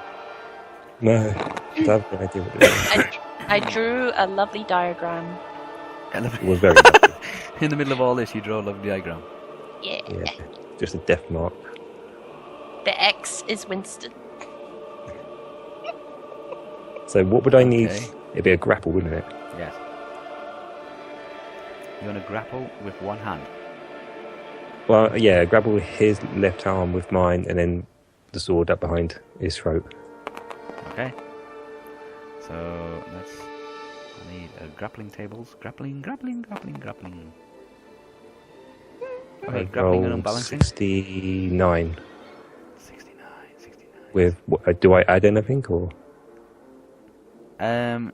No, I have no idea what it is. I drew a lovely diagram. It was very lovely. In the middle of all this, you draw a lovely diagram. Yeah. Yeah, just a death mark. The X is Winston. So what would I need? Okay. It'd be a grapple, wouldn't it? Yes. You want to grapple with one hand. Well, yeah, grapple his left arm with mine, and then the sword up behind his throat. Okay. So let's need grappling tables. Grappling. I Okay, grappling and rolled unbalancing. 69. 69. With do I add anything or?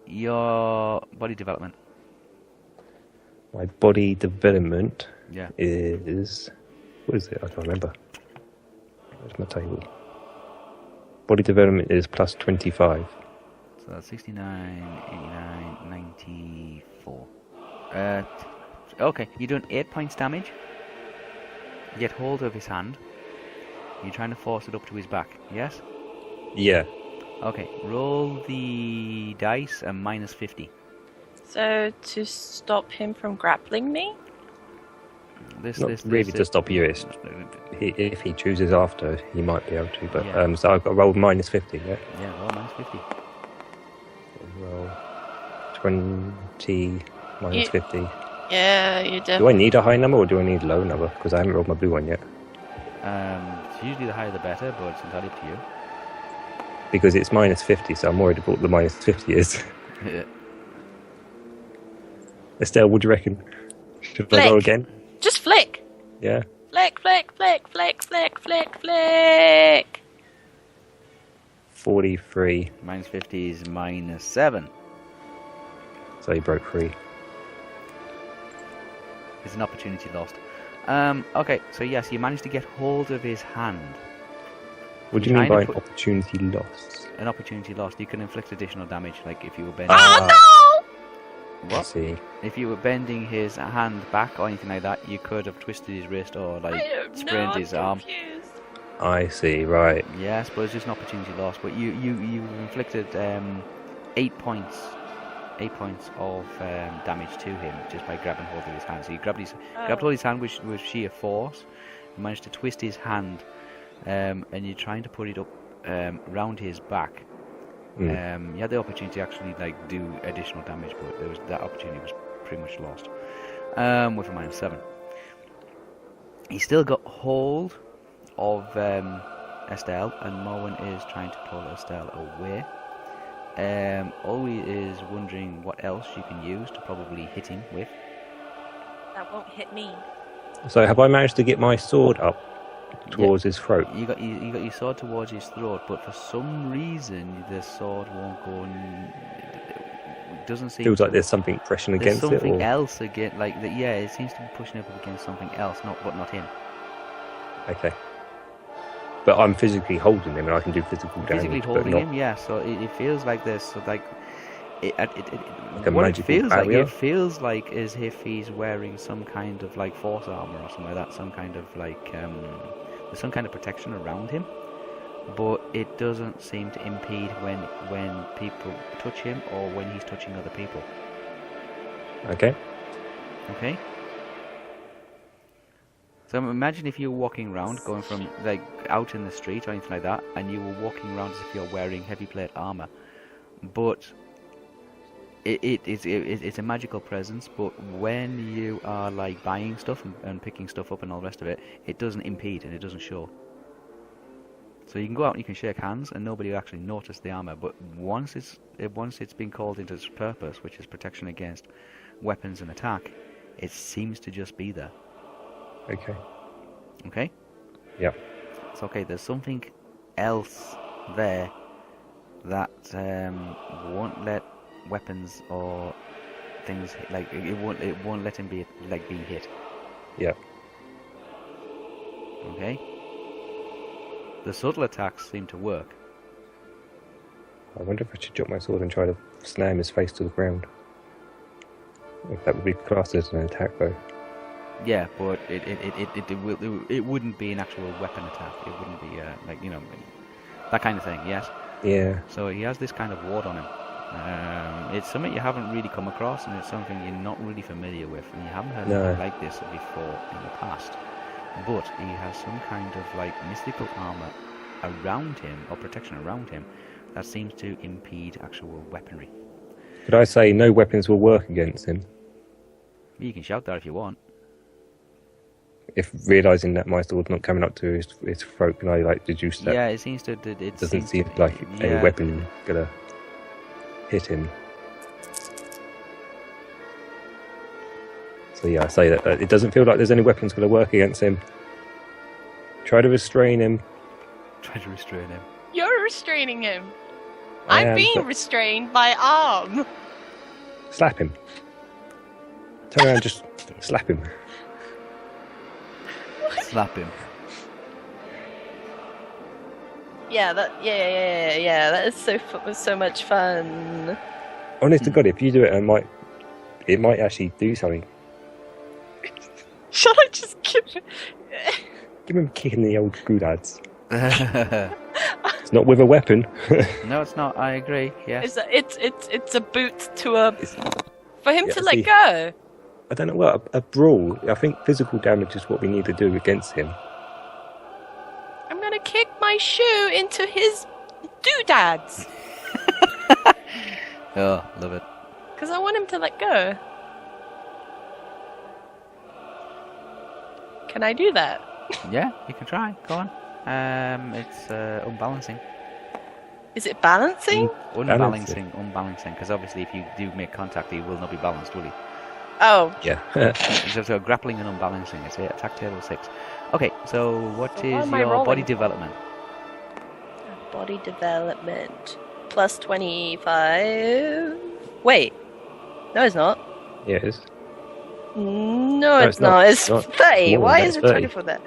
Your body development. My body development Yeah. is... What is it? I can't remember. Where's my table? Body development is plus 25. So that's 69, 89, 94. Okay, you're doing 8 points damage. You get hold of his hand. You're trying to force it up to his back, yes? Yeah. Okay, roll the dice and minus 50. So to stop him from grappling me? Not really to stop you. It's, if he chooses after, he might be able to. But Yeah. so I've got to roll minus 50, yeah? Yeah, roll minus 50. Roll 20 minus You- 50. Yeah, you Do I definitely. need a high number or do I need a low number? Because I haven't rolled my blue one yet. It's usually the higher the better, but it's entirely up to you. Because it's minus 50, so I'm worried about what the minus 50 is. Estelle, what do you reckon? Should I roll Flick. again? Just flick! Yeah? Flick, flick, flick, flick, flick, flick, flick! 43. Minus 50 is minus 7. So he broke free. It's an opportunity lost. Okay, so yes, you managed to get hold of his hand. What do you mean Trying by to an opportunity lost? An opportunity lost. You can inflict additional damage, like if you were bending. Ah. Oh I What? see. If you were bending his hand back or anything like that, you could have twisted his wrist or no! like I don't know, sprained I'm his arm. confused. I see, right. Yes, but it's just an opportunity lost. But you inflicted 8 points. 8 points of damage to him just by grabbing hold of his hand. So you grabbed hold of his hand with sheer force. You managed to twist his hand, and you're trying to put it up round his back. You had the opportunity to actually like do additional damage, but that opportunity was pretty much lost. With a minus 7, he still got hold of Estelle, and Morwen is trying to pull Estelle away. Olwe is wondering what else you can use to probably hit him with. That won't hit me. So have I managed to get my sword up towards his throat? You got your sword towards his throat, but for some reason the sword won't go. It doesn't seem. Feels like there's something pressing there's against it? something Or... else again. Like that. Yeah, it seems to be pushing up against something else, but not him. Okay. But I'm physically holding him and I can do physical damage. Physically but holding not... him, yeah. So it feels like there's so like. a What it magical feels like, barrier? it feels like as if he's wearing some kind of like force armor or something like that, some kind of like there's some kind of protection around him, but it doesn't seem to impede when people touch him or when he's touching other people. Okay. Okay. So imagine if you were walking around, going from like out in the street or anything like that, and you were walking around as if you're wearing heavy plate armor, but it's a magical presence. But when you are like buying stuff and picking stuff up and all the rest of it, it doesn't impede and it doesn't show. So you can go out and you can shake hands, and nobody will actually notice the armor. But once it's been called into its purpose, which is protection against weapons and attack, it seems to just be there. Okay. Okay? Yep. It's okay, there's something else there that won't let weapons or things like it won't let him be hit. Yeah. Okay. The subtle attacks seem to work. I wonder if I should drop my sword and try to slam his face to the ground. If that would be classed as an attack, though. Yeah, but it wouldn't be an actual weapon attack. It wouldn't be that kind of thing. Yes. Yeah. So he has this kind of ward on him. It's something you haven't really come across, and it's something you're not really familiar with, and you haven't heard anything like this before in the past. But he has some kind of like mystical armor around him, or protection around him, that seems to impede actual weaponry. Could I say no weapons will work against him? You can shout that if you want. If realising that my sword's not coming up to his throat, can I deduce that? Yeah, it seems to. It doesn't seems seem to, like any weapon gonna hit him. So yeah, I say that it doesn't feel like there's any weapons gonna work against him. Try to restrain him. Try to restrain him. You're restraining him. I'm being restrained by arm. Slap him. Turn around, just slap him. Slap him. Yeah, that that is so much fun. Honest to God, if you do it, it might actually do something. Shall I just give him a kick in the old goodads. It's not with a weapon. No, it's not. I agree. Yeah. It's a boot to a for him to let go. I don't know what a brawl. I think physical damage is what we need to do against him. I'm gonna kick my shoe into his doodads. Oh, love it. Because I want him to let go. Can I do that? Yeah, you can try. Go on. It's unbalancing. Is it balancing? Unbalancing. Because obviously, if you do make contact, he will not be balanced, will he? Oh. Yeah. So grappling and unbalancing. It's attack table 6. Okay, so what is your body development? Body development plus 25. Wait. No, it's not. Yeah, it is. No, it's not. It's 30. Why is it 30. 24 there?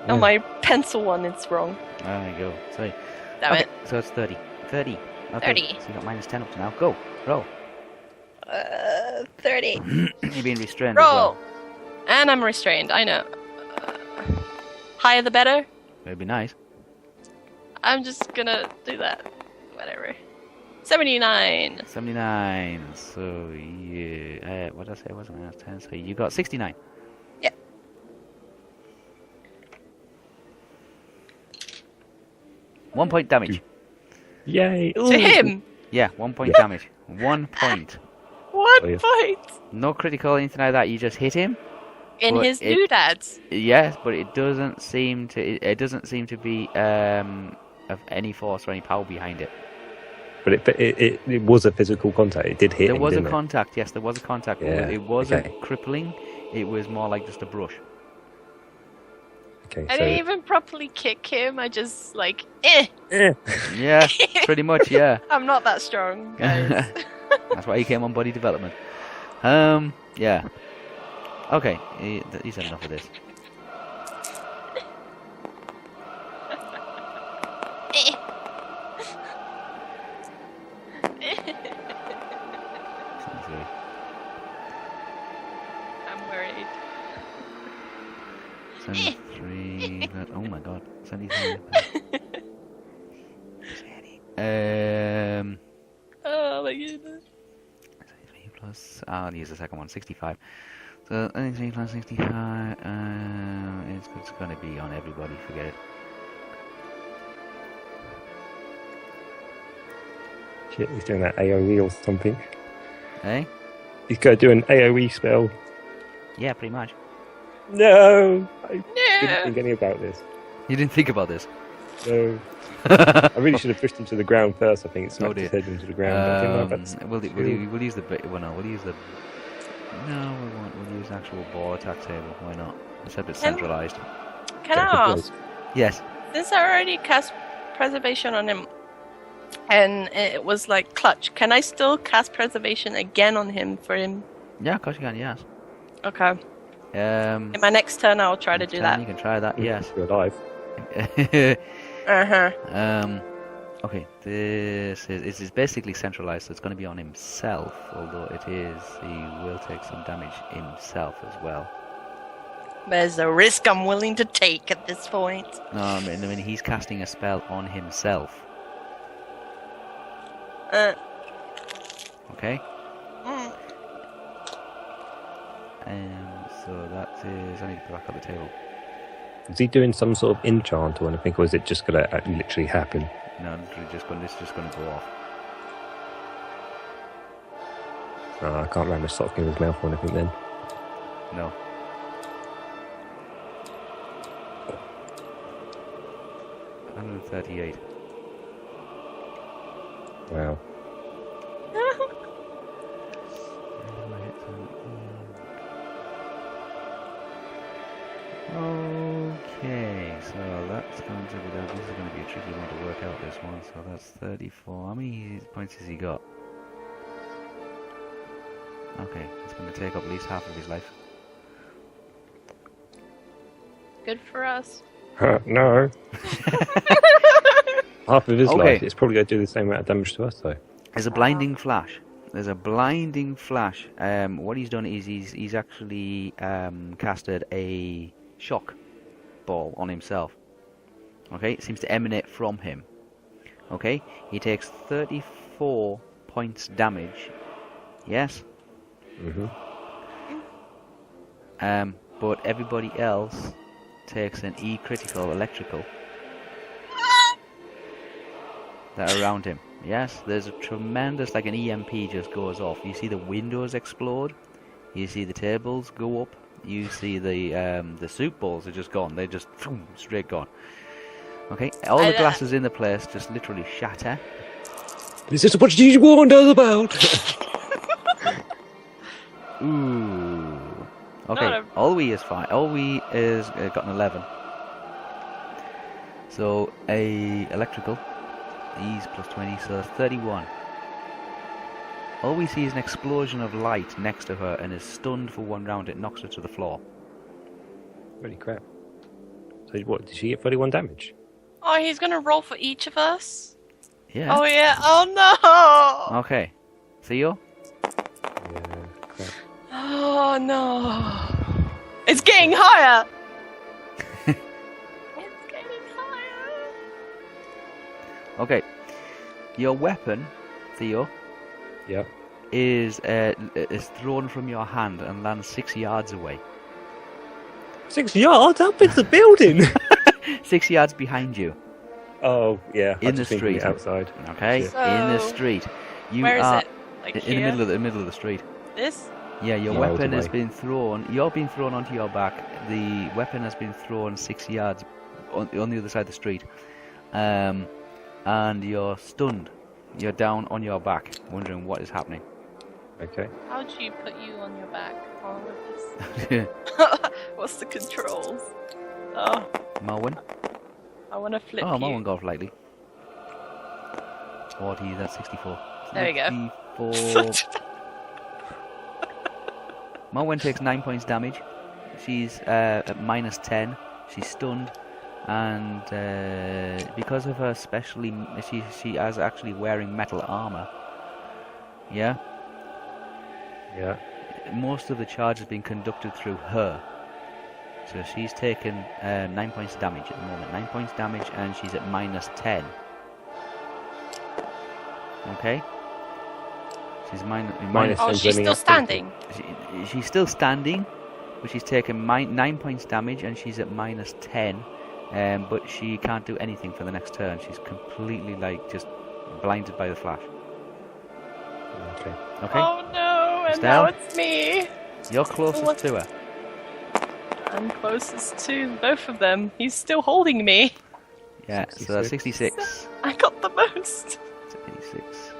No, my pencil one, it's wrong. There you go. Sorry. Damn it. So it's 30. 30. Okay. 30. So you got minus 10 up to now. Go. Roll. 30. You're being restrained Roll. as well. And I'm restrained, I know. Higher the better. It'd be nice. I'm just gonna do that. Whatever. 79. 79. So you... what did I say? It wasn't minus 10. So you got 69. Yeah. One point damage. Yay! To him? Yeah, 1 point damage. 1 point. 1 point. No critical or anything like that. You just hit him. In his doodads. Yes, but it doesn't seem to. It doesn't seem to be of any force or any power behind it. But it was a physical contact. It did hit him. There was a didn't contact. Yes, there was a contact. Yeah, It wasn't crippling. It was more like just a brush. Okay. I didn't even properly kick him. I just Yeah, pretty much. Yeah. I'm not that strong, guys. That's why he came on body development. Yeah. Okay, he's had enough of this. I'm worried. 73. Oh my god, 73. Oh my goodness. 73 plus. I'll use the second one. 65. So 73 plus 65. It's going to be on everybody. Forget it. Shit, he's doing that AoE or something. Hey? He's going to do an AoE spell. Yeah, pretty much. No! I didn't think any about this. You didn't think about this? No. I really should have pushed him to the ground first. I think it smacked his head into the ground. We'll use the bit. Well, no, we'll use the. No, we won't. We'll use actual ball attack table. Why not? It's a bit centralized. Can I ask? Yes. Since I already cast preservation on him, and it was like clutch. Can I still cast preservation again on him for him? Yeah, of course you can. Yes. Okay. In In my next turn, I'll try to do that. You can try that. Yes. You're alive. Okay, this is basically centralized, so it's going to be on himself, although he will take some damage himself as well. There's a risk I'm willing to take at this point. No, I mean he's casting a spell on himself. Okay? So that is... I need to put back on the table. Is he doing some sort of enchant or anything, or is it just going to literally happen? No, literally this is just going to go off. Oh, I can't ram a sock in his mouth or anything then. No. $138. Wow. Okay, so that's going to be that. This is going to be a tricky one to work out, this one. So that's 34. How many points has he got? Okay, it's going to take up at least half of his life. Good for us. No. Half of his Okay. life. It's probably going to do the same amount of damage to us, though. There's a blinding flash. There's a blinding flash. What he's done is he's actually casted a shock ball on himself. Okay, it seems to emanate from him. Okay, he takes 34 points damage. Yes. But everybody else takes an E critical electrical that are around him. Yes, there's a tremendous, like an EMP just goes off. You see the windows explode. You see the tables go up. You see the soup bowls are just gone. They're just straight gone. Okay, all the glasses in the place just literally shatter. This is what you warned us about. Ooh. Okay, Olwe is fine. Olwe is got an 11. So a electrical. Ease plus 20, so that's 31. All we see is an explosion of light next to her and is stunned for one round. It knocks her to the floor. Holy crap. So what, did she get 31 damage? Oh, he's gonna roll for each of us? Yeah. Oh yeah, oh no! Okay. Theo? Yeah, crap. Oh no. It's getting higher! It's getting higher! Okay. Your weapon, Theo, Yeah. is thrown from your hand and lands 6 yards away. 6 yards up into the building. 6 yards behind you. Oh yeah. In the street. Outside. Okay. So, in the street. You where is are it? Like in here? the middle of the street. This? Yeah, your Miles weapon has away. been thrown. You're being thrown onto your back. The weapon has been thrown 6 yards on the other side of the street, and you're stunned. You're down on your back, wondering what is happening. Okay. How'd you put you on your back? All of this. What's the controls? Oh, Marwin? I want to flip Oh, you. Marwin got off lightly. 40, that's 64. There we go. 64. Marwin takes 9 points damage. She's at minus 10. She's stunned. And because of her specially, she is actually wearing metal armor. Yeah. Yeah. Most of the charge has been conducted through her. So she's taken 9 points damage at the moment. 9 points damage, and she's at minus 10. Okay. She's minus. Oh, she's still standing. She's still standing, but she's taken 9 points damage, and she's at minus 10. But she can't do anything for the next turn. She's completely just blinded by the flash. Okay. Okay. Oh no, and Estelle? now it's me. You're closest to her. I'm closest to both of them. He's still holding me. Yeah. So that's 66. I got the most. 86.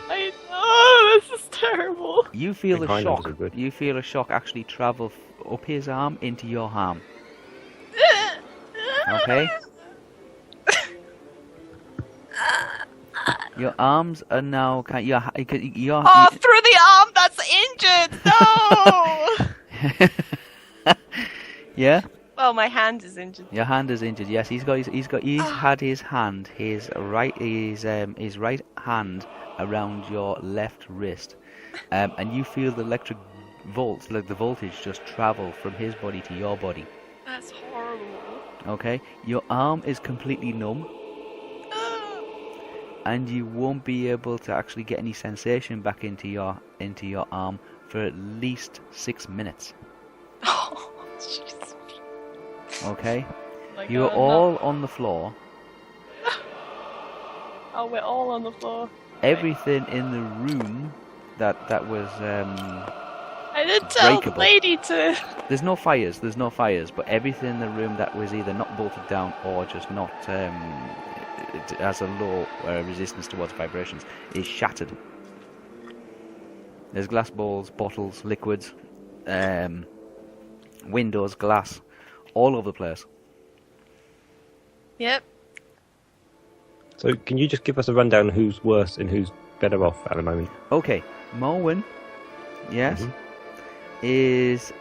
I know, this is terrible. You feel a High numbers shock. are good. You feel a shock actually travel up his arm into your arm. Okay. Your arms are now your Oh, through the arm. That's injured. No. yeah. Well, my hand is injured. Your hand is injured. Yes, he's had his right hand around your left wrist, and you feel the electric volts, like the voltage, just travel from his body to your body. That's horrible. Okay, your arm is completely numb, and you won't be able to actually get any sensation back into your arm for at least 6 minutes. Oh, jeez. Okay, Like, you're all on the floor. Oh, we're all on the floor. Everything in the room that was I didn't tell the breakable. lady to. There's no fires, but everything in the room that was either not bolted down or just not it has a low resistance towards vibrations is shattered. There's glass balls, bottles, liquids, windows, glass, all over the place. Yep. So can you just give us a rundown who's worse and who's better off at the moment? Okay, Morwen, yes, is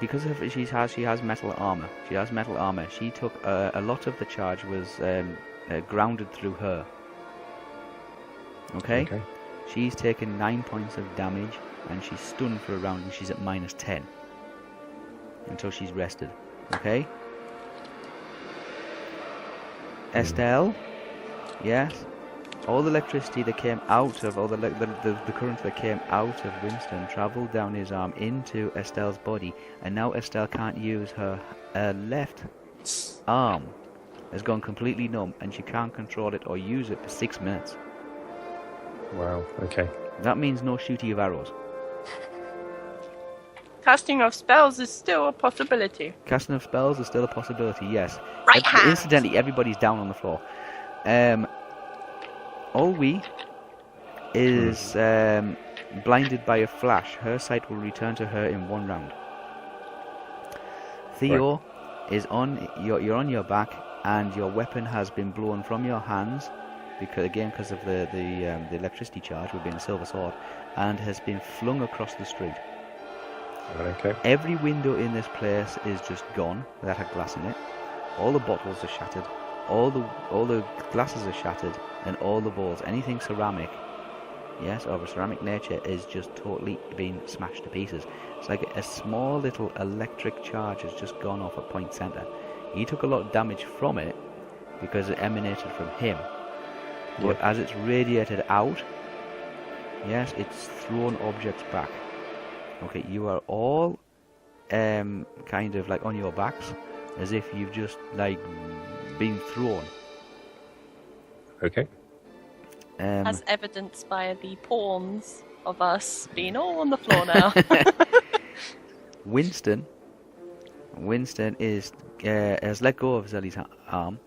because she has metal armor. She has metal armor. She took a lot of the charge was grounded through her. Okay. She's taken 9 points of damage and she's stunned for a round and she's at -10 until she's rested. Okay. Estelle, yes. All the electricity that came out of, all the current that came out of Winston travelled down his arm into Estelle's body, and now Estelle can't use her left arm. Has gone completely numb, and she can't control it or use it for 6 minutes. Wow. Okay. That means no shooting of arrows. Casting of spells is still a possibility. Casting of spells is still a possibility. Yes. Right hand. Incidentally, everybody's down on the floor. Olwe is blinded by a flash. Her sight will return to her in 1 round. Theo is on. You're on your back, and your weapon has been blown from your hands because of the electricity charge, with being a silver sword, and has been flung across the street. Okay. Every window in this place is just gone that had glass in it. All the bottles are shattered. All the glasses are shattered, and all the bowls, anything ceramic, yes, of a ceramic nature, is just totally been smashed to pieces. It's like a small little electric charge has just gone off at point center. He took a lot of damage from it because it emanated from him, but as it's radiated out, yes, it's thrown objects back. Okay, you are all kind of like on your backs, as if you've just like been thrown. Okay. As evidenced by the pawns of us being all on the floor now. Winston is has let go of Zellie's arm,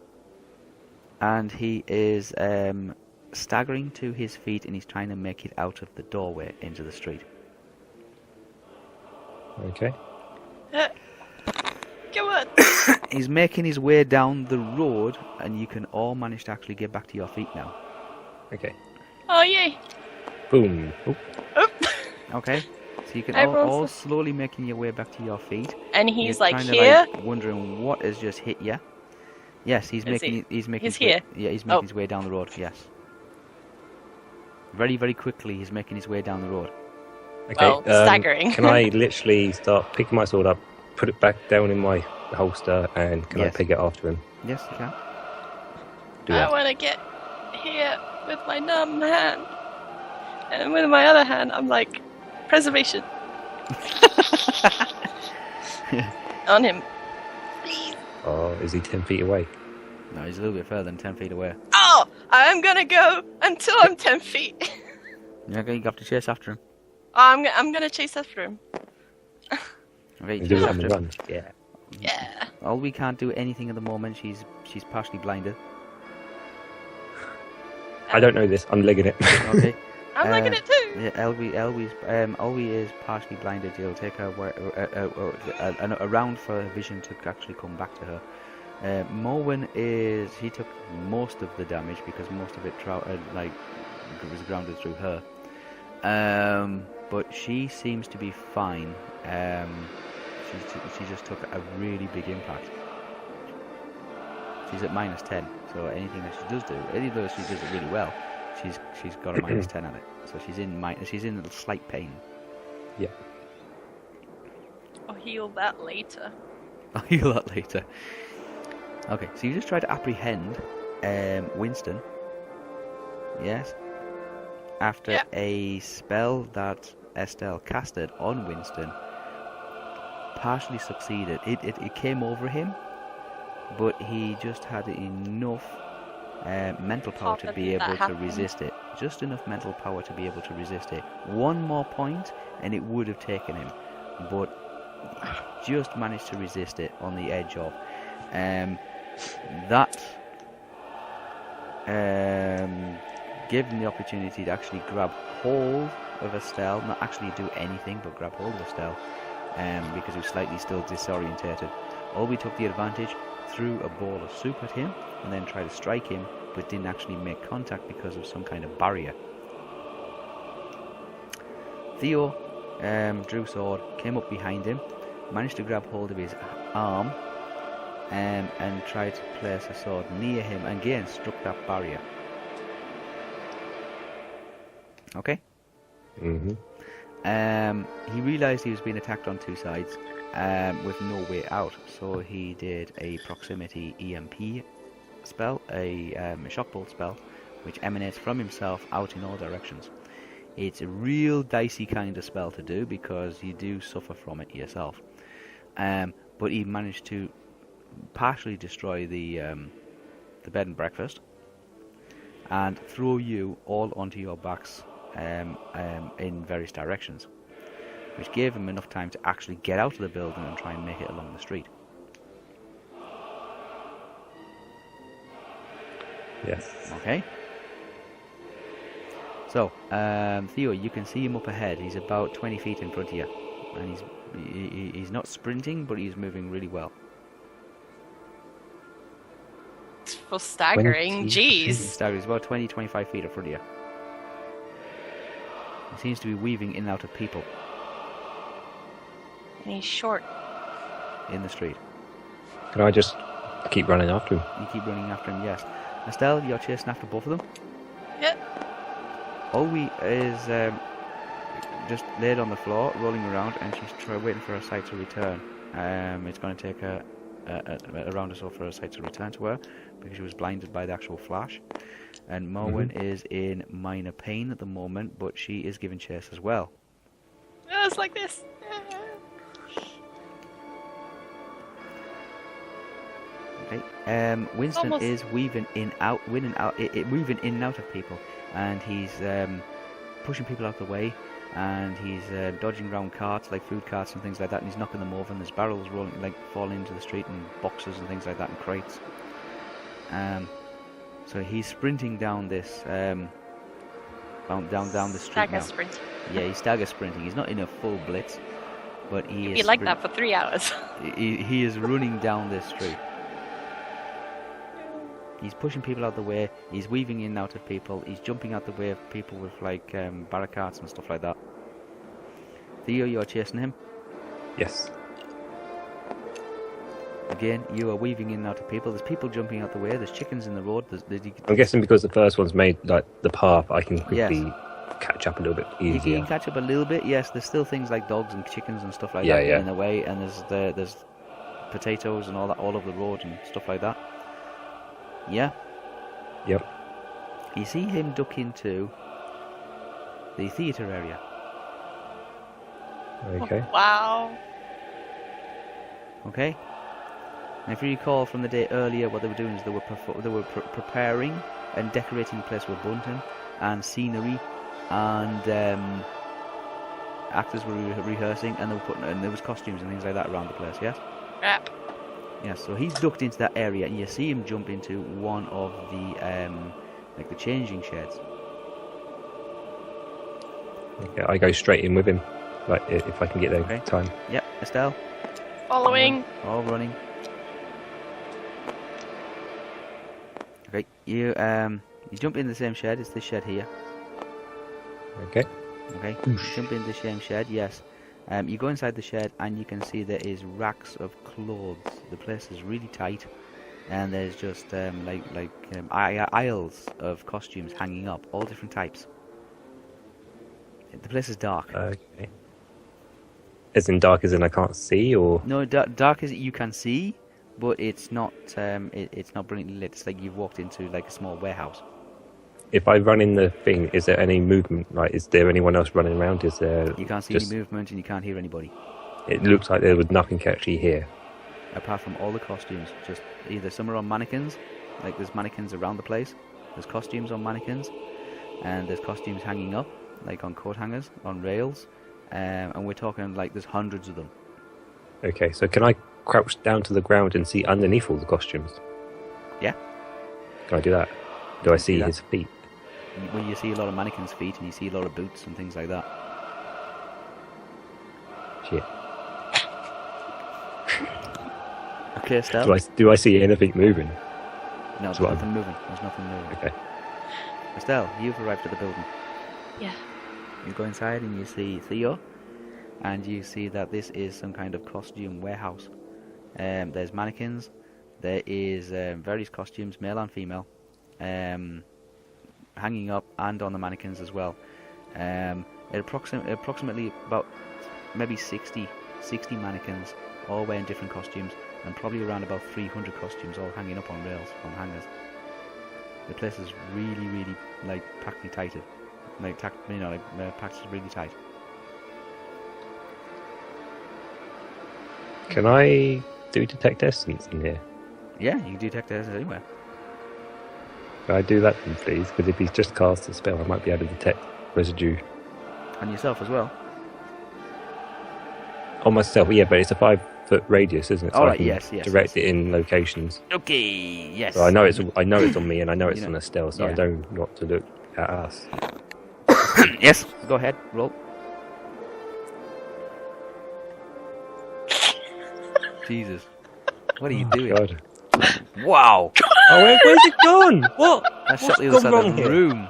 and he is staggering to his feet, and he's trying to make it out of the doorway into the street. Okay. Come on. He's making his way down the road, and you can all manage to actually get back to your feet now. Okay. Oh, yay. Boom. Oh. Oop. Okay, so you can Everyone's all slowly making your way back to your feet. And he's You're like kinda, here. like, wondering what has just hit you. Yes, he's Is making he? he's making He's his way, here? yeah, he's making Oh. his way down the road. Yes. Very, very quickly, he's making his way down the road. Okay. Well, staggering. Can I literally start picking my sword up, put it back down in my holster, and can I Yes. pick it after him? Yes, you can. Do I that. want to get here with my numb hand. And with my other hand, I'm like, preservation. On him. Please. Oh, is he 10 feet away? No, he's a little bit further than 10 feet away. Oh, I'm gonna go until I'm 10 feet. You're going to have to chase after him. I'm gonna chase after him. Okay, You chase do it on after the him. run. Yeah. Yeah. Olwe can't do anything at the moment. She's partially blinded. I don't know this. I'm legging it. Okay. I'm liking it too. Yeah, Olwe is partially blinded. It'll take her a round for her vision to actually come back to her. Morwen he took most of the damage because most of it was grounded through her. But she seems to be fine. She just took a really big impact. She's at -10, so anything that she does do, even though she does it really well, she's got a -10 on it. So she's in a slight pain. Yeah. I'll heal that later. I'll heal that later. Okay, so you just try to apprehend Winston. Yes. After a spell that Estel casted on Winston partially succeeded. It came over him, but he just had enough mental power to be able to resist it. Just enough mental power to be able to resist it. One more point and it would have taken him, but just managed to resist it on the edge of. That gave him the opportunity to actually grab hold of Estel, not actually do anything, but grab hold of Estel, because he was slightly still disorientated. Olwe took the advantage, threw a ball of soup at him, and then tried to strike him, but didn't actually make contact because of some kind of barrier. Theo drew sword, came up behind him, managed to grab hold of his arm, and tried to place a sword near him, and again struck that barrier. Okay? Mm-hmm. He realised he was being attacked on two sides, with no way out, so he did a proximity EMP spell, a shock bolt spell, which emanates from himself out in all directions. It's a real dicey kind of spell to do because you do suffer from it yourself. But he managed to partially destroy the bed and breakfast and throw you all onto your backs in various directions, which gave him enough time to actually get out of the building and try and make it along the street. Yes. Okay. So, Theo, you can see him up ahead. He's about 20 feet in front of you, and he's not sprinting, but he's moving really well. For staggering, jeez. Staggering. He's about 20-25 feet in front of you. He seems to be weaving in and out of people. And he's short. In the street. Can I just keep running after him? You keep running after him, yes. Estel, you're chasing after both of them? Yep. Olwe is just laid on the floor, rolling around, and she's waiting for her sight to return. It's going to take her a round or so for her sight to return to her, because she was blinded by the actual flash. And Morwen is in minor pain at the moment, but she is giving chase as well. Oh, it's like this. Okay. Winston is weaving in and out of people, and he's pushing people out of the way, and he's dodging around carts, like food carts and things like that, and he's knocking them over, and there's barrels rolling, like falling into the street, and boxes and things like that, and crates. So he's sprinting down this down the street Stagger now. sprint. Yeah, he's stagger sprinting. He's not in a full blitz, but he is. Be like that for 3 hours. he is running down this street. He's pushing people out the way. He's weaving in and out of people. He's jumping out the way of people with like barricades and stuff like that. Theo, you're chasing him. Yes. Again, you are weaving in and out of people. There's people jumping out the way. There's chickens in the road. I'm guessing because the first one's made like the path, I can quickly catch up a little bit easier. You can catch up a little bit. Yes, there's still things like dogs and chickens and stuff like Yeah, that yeah. in the way, and there's potatoes and all that all over the road and stuff like that. Yeah. Yep. You see him duck into the theatre area. Okay. Wow. Okay. And if you recall from the day earlier, what they were doing is they were preparing and decorating the place with bunting and scenery, and actors were rehearsing, and there was costumes and things like that around the place. Yes. Yep. Yes. So he's ducked into that area, and you see him jump into one of the like the changing sheds. Okay, I go straight in with him, like if I can get there in time. Yep. Estel. Following. All running. You jump in the same shed. It's this shed here. Okay. Okay. You jump in the same shed. Yes. You go inside the shed and you can see there is racks of clothes. The place is really tight, and there's just aisles of costumes hanging up, all different types. The place is dark. Okay. As in dark as in I can't see, or No, dark as you can see, but it's not. It's not brilliantly lit. It's like you've walked into like a small warehouse. if I run in the thing, is there any movement? Like, is there anyone else running around? Is there? You can't see any movement and you can't hear anybody. It looks like there was nothing actually here. Apart from all the costumes, just either some are on mannequins, like there's mannequins around the place. There's costumes on mannequins, and there's costumes hanging up, like on coat hangers, on rails, and we're talking like there's hundreds of them. Okay, so can I crouch down to the ground and see underneath all the costumes? Yeah. Can I do that? Do I see his feet? Well, you see a lot of mannequins' feet, and you see a lot of boots and things like that. Shit. Okay, Estelle? Do I see anything moving? No, there's nothing moving. There's nothing moving. Okay. Estelle, you've arrived at the building. Yeah. You go inside and you see Theo, and you see that this is some kind of costume warehouse. There's mannequins. There is various costumes, male and female, hanging up and on the mannequins as well. Approximately about maybe 60 mannequins, all wearing different costumes, and probably around about 300 costumes all hanging up on rails, on hangers. The place is really, like, practically tighted. Packed really tight. Can I do detect essence in here? Yeah, you can detect essence anywhere. Can I do that then, please? Because if he's just cast a spell, I might be able to detect residue. And yourself as well. On myself, yeah, but it's a 5-foot radius, isn't it? So All I right, can yes. direct it in locations. Okay, yes. So I know it's on me, and I know it's on Estel, so yeah. I know not to look at us. Yes, go ahead, roll. Jesus. What are you doing? God. Wow! Oh, where's it gone? What? That's What's shut the other gone side wrong of the here? room.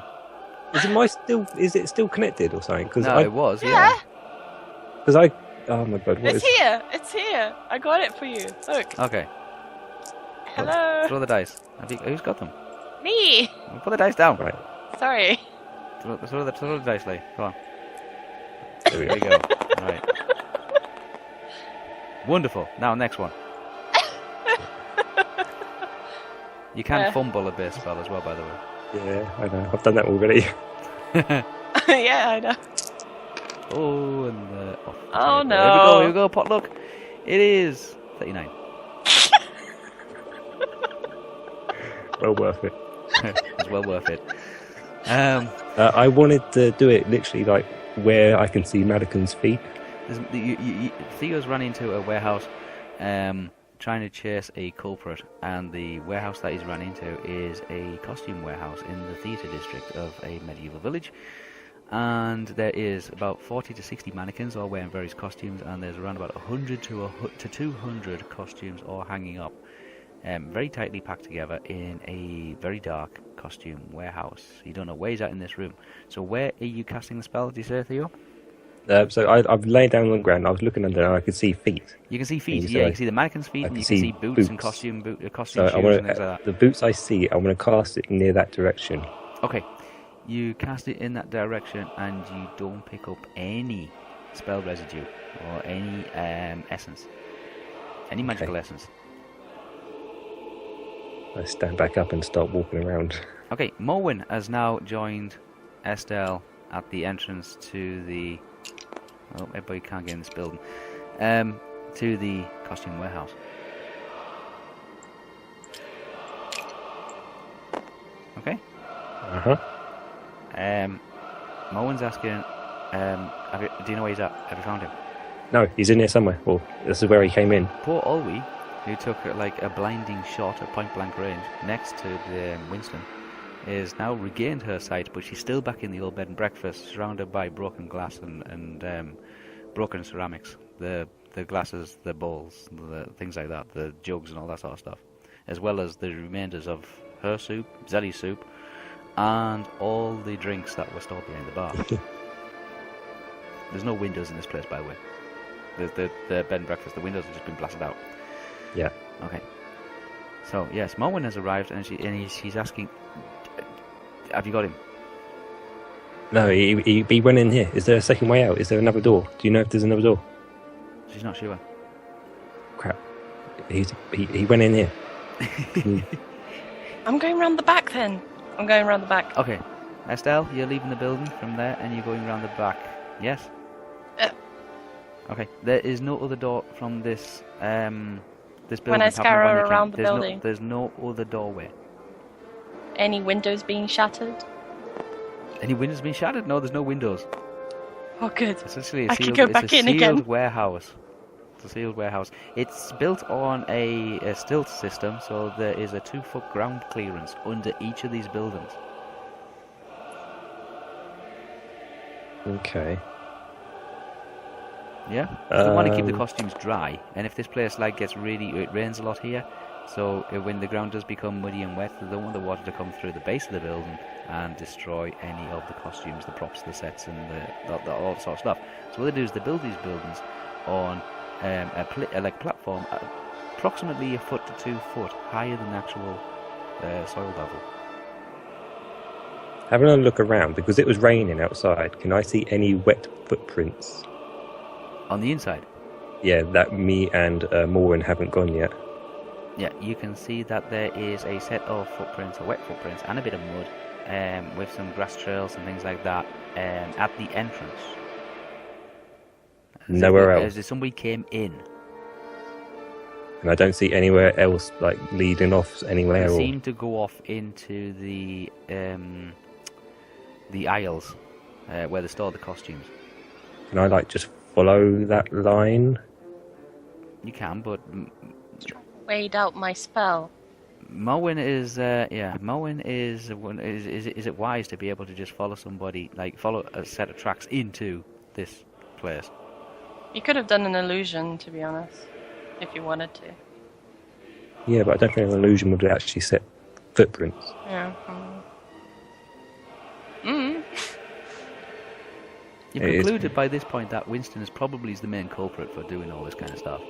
Is it still connected or something? Cause No, it was, yeah. Oh my God, what It's is... here. It's here. I got it for you. Look. Okay. Hello. Throw the dice. Who's got them? Me. Put the dice down. Right, Sorry. Throw the dice, Lee. Come on. there we There go. you go. Right. Wonderful. Now, next one. You can fumble a base spell as well, by the way. Yeah, I know. I've done that already. Yeah, I know. Oh, and Oh, Here we no. go, potluck. It is 39. Well worth it. It's well worth it. I wanted to do it literally like where I can see Madigan's feet. Theo's run into a warehouse trying to chase a culprit, and the warehouse that he's run into is a costume warehouse in the theatre district of a medieval village. And there is about 40 to 60 mannequins all wearing various costumes, and there's around about 100 to 200 costumes all hanging up, very tightly packed together in a very dark costume warehouse. You don't know where he's at in this room. So where are you casting the spell, did you say, Theo? So I've laid down on the ground. I was looking under, and I could see feet. You can see feet, you you can see the mannequin's feet, and you can see boots and costume So shoes I and want things like that. the boots I see. I want to cast it near that direction. Okay, you cast it in that direction, and you don't pick up any spell residue or any essence, any magical essence. I stand back up and start walking around. Okay, Morwen has now joined Estel at the entrance to the... Oh, everybody can't get in this building. To the costume warehouse. Okay. Morwen's asking, do you know where he's at? Have you found him? No, he's in here somewhere. Well, this is where he came in. Poor Olwe, who took like a blinding shot at point blank range next to the Winston, is now regained her sight, but she's still back in the old bed and breakfast, surrounded by broken glass and broken ceramics, the glasses, the bowls, the things like that, the jugs and all that sort of stuff, as well as the remainders of her soup, zellie soup, and all the drinks that were stored behind the bar. There's no windows in this place, by the way. There's the bed and breakfast. The windows have just been blasted out. Yeah. Okay. So yes, Morwen has arrived, and she's asking, "Have you got him?" No, he went in here. Is there a second way out? Is there another door? Do you know if there's another door? She's not sure. Crap. He went in here. I'm going round the back then. I'm going round the back. Okay, Estelle, you're leaving the building from there, and you're going round the back. Yes. Okay. There is no other door from this this building. When I apart from the one scour you came. around the There's building. there's no other doorway. Any windows being shattered? Any windows being shattered? No, there's no windows. Oh, good. Essentially, I can go back in again. Sealed warehouse. It's a sealed warehouse. It's built on a stilt system, so there is a 2-foot ground clearance under each of these buildings. Okay. Yeah, they want to keep the costumes dry, and if this place gets it rains a lot here, so when the ground does become muddy and wet, they don't want the water to come through the base of the building and destroy any of the costumes, the props, the sets, and the all that sort of stuff. So what they do is they build these buildings on a platform approximately 1 foot to 2 foot higher than actual soil level. Having a look around, because it was raining outside, can I see any wet footprints? On the inside? Yeah, that me and Morwen haven't gone yet. Yeah, you can see that there is a set of footprints, or wet footprints, and a bit of mud, with some grass trails and things like that, at the entrance. Nowhere else. As if somebody came in. And I don't see anywhere else, leading off anywhere. They seem to go off into the aisles, where they store the costumes. Can I, just follow that line? You can, but Wade out my spell. Morwen is is it wise to be able to just follow somebody, follow a set of tracks into this place? You could have done an illusion, to be honest, if you wanted to. Yeah, but I don't think an illusion would actually set footprints. Yeah. You've concluded by this point that Winston is probably the main culprit for doing all this kind of stuff.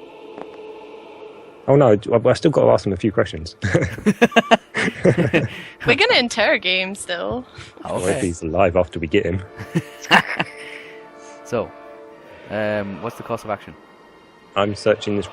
Oh no, I still got to ask him a few questions. We're going to interrogate him still. Well, if he's alive after we get him. So, what's the course of action? I'm searching this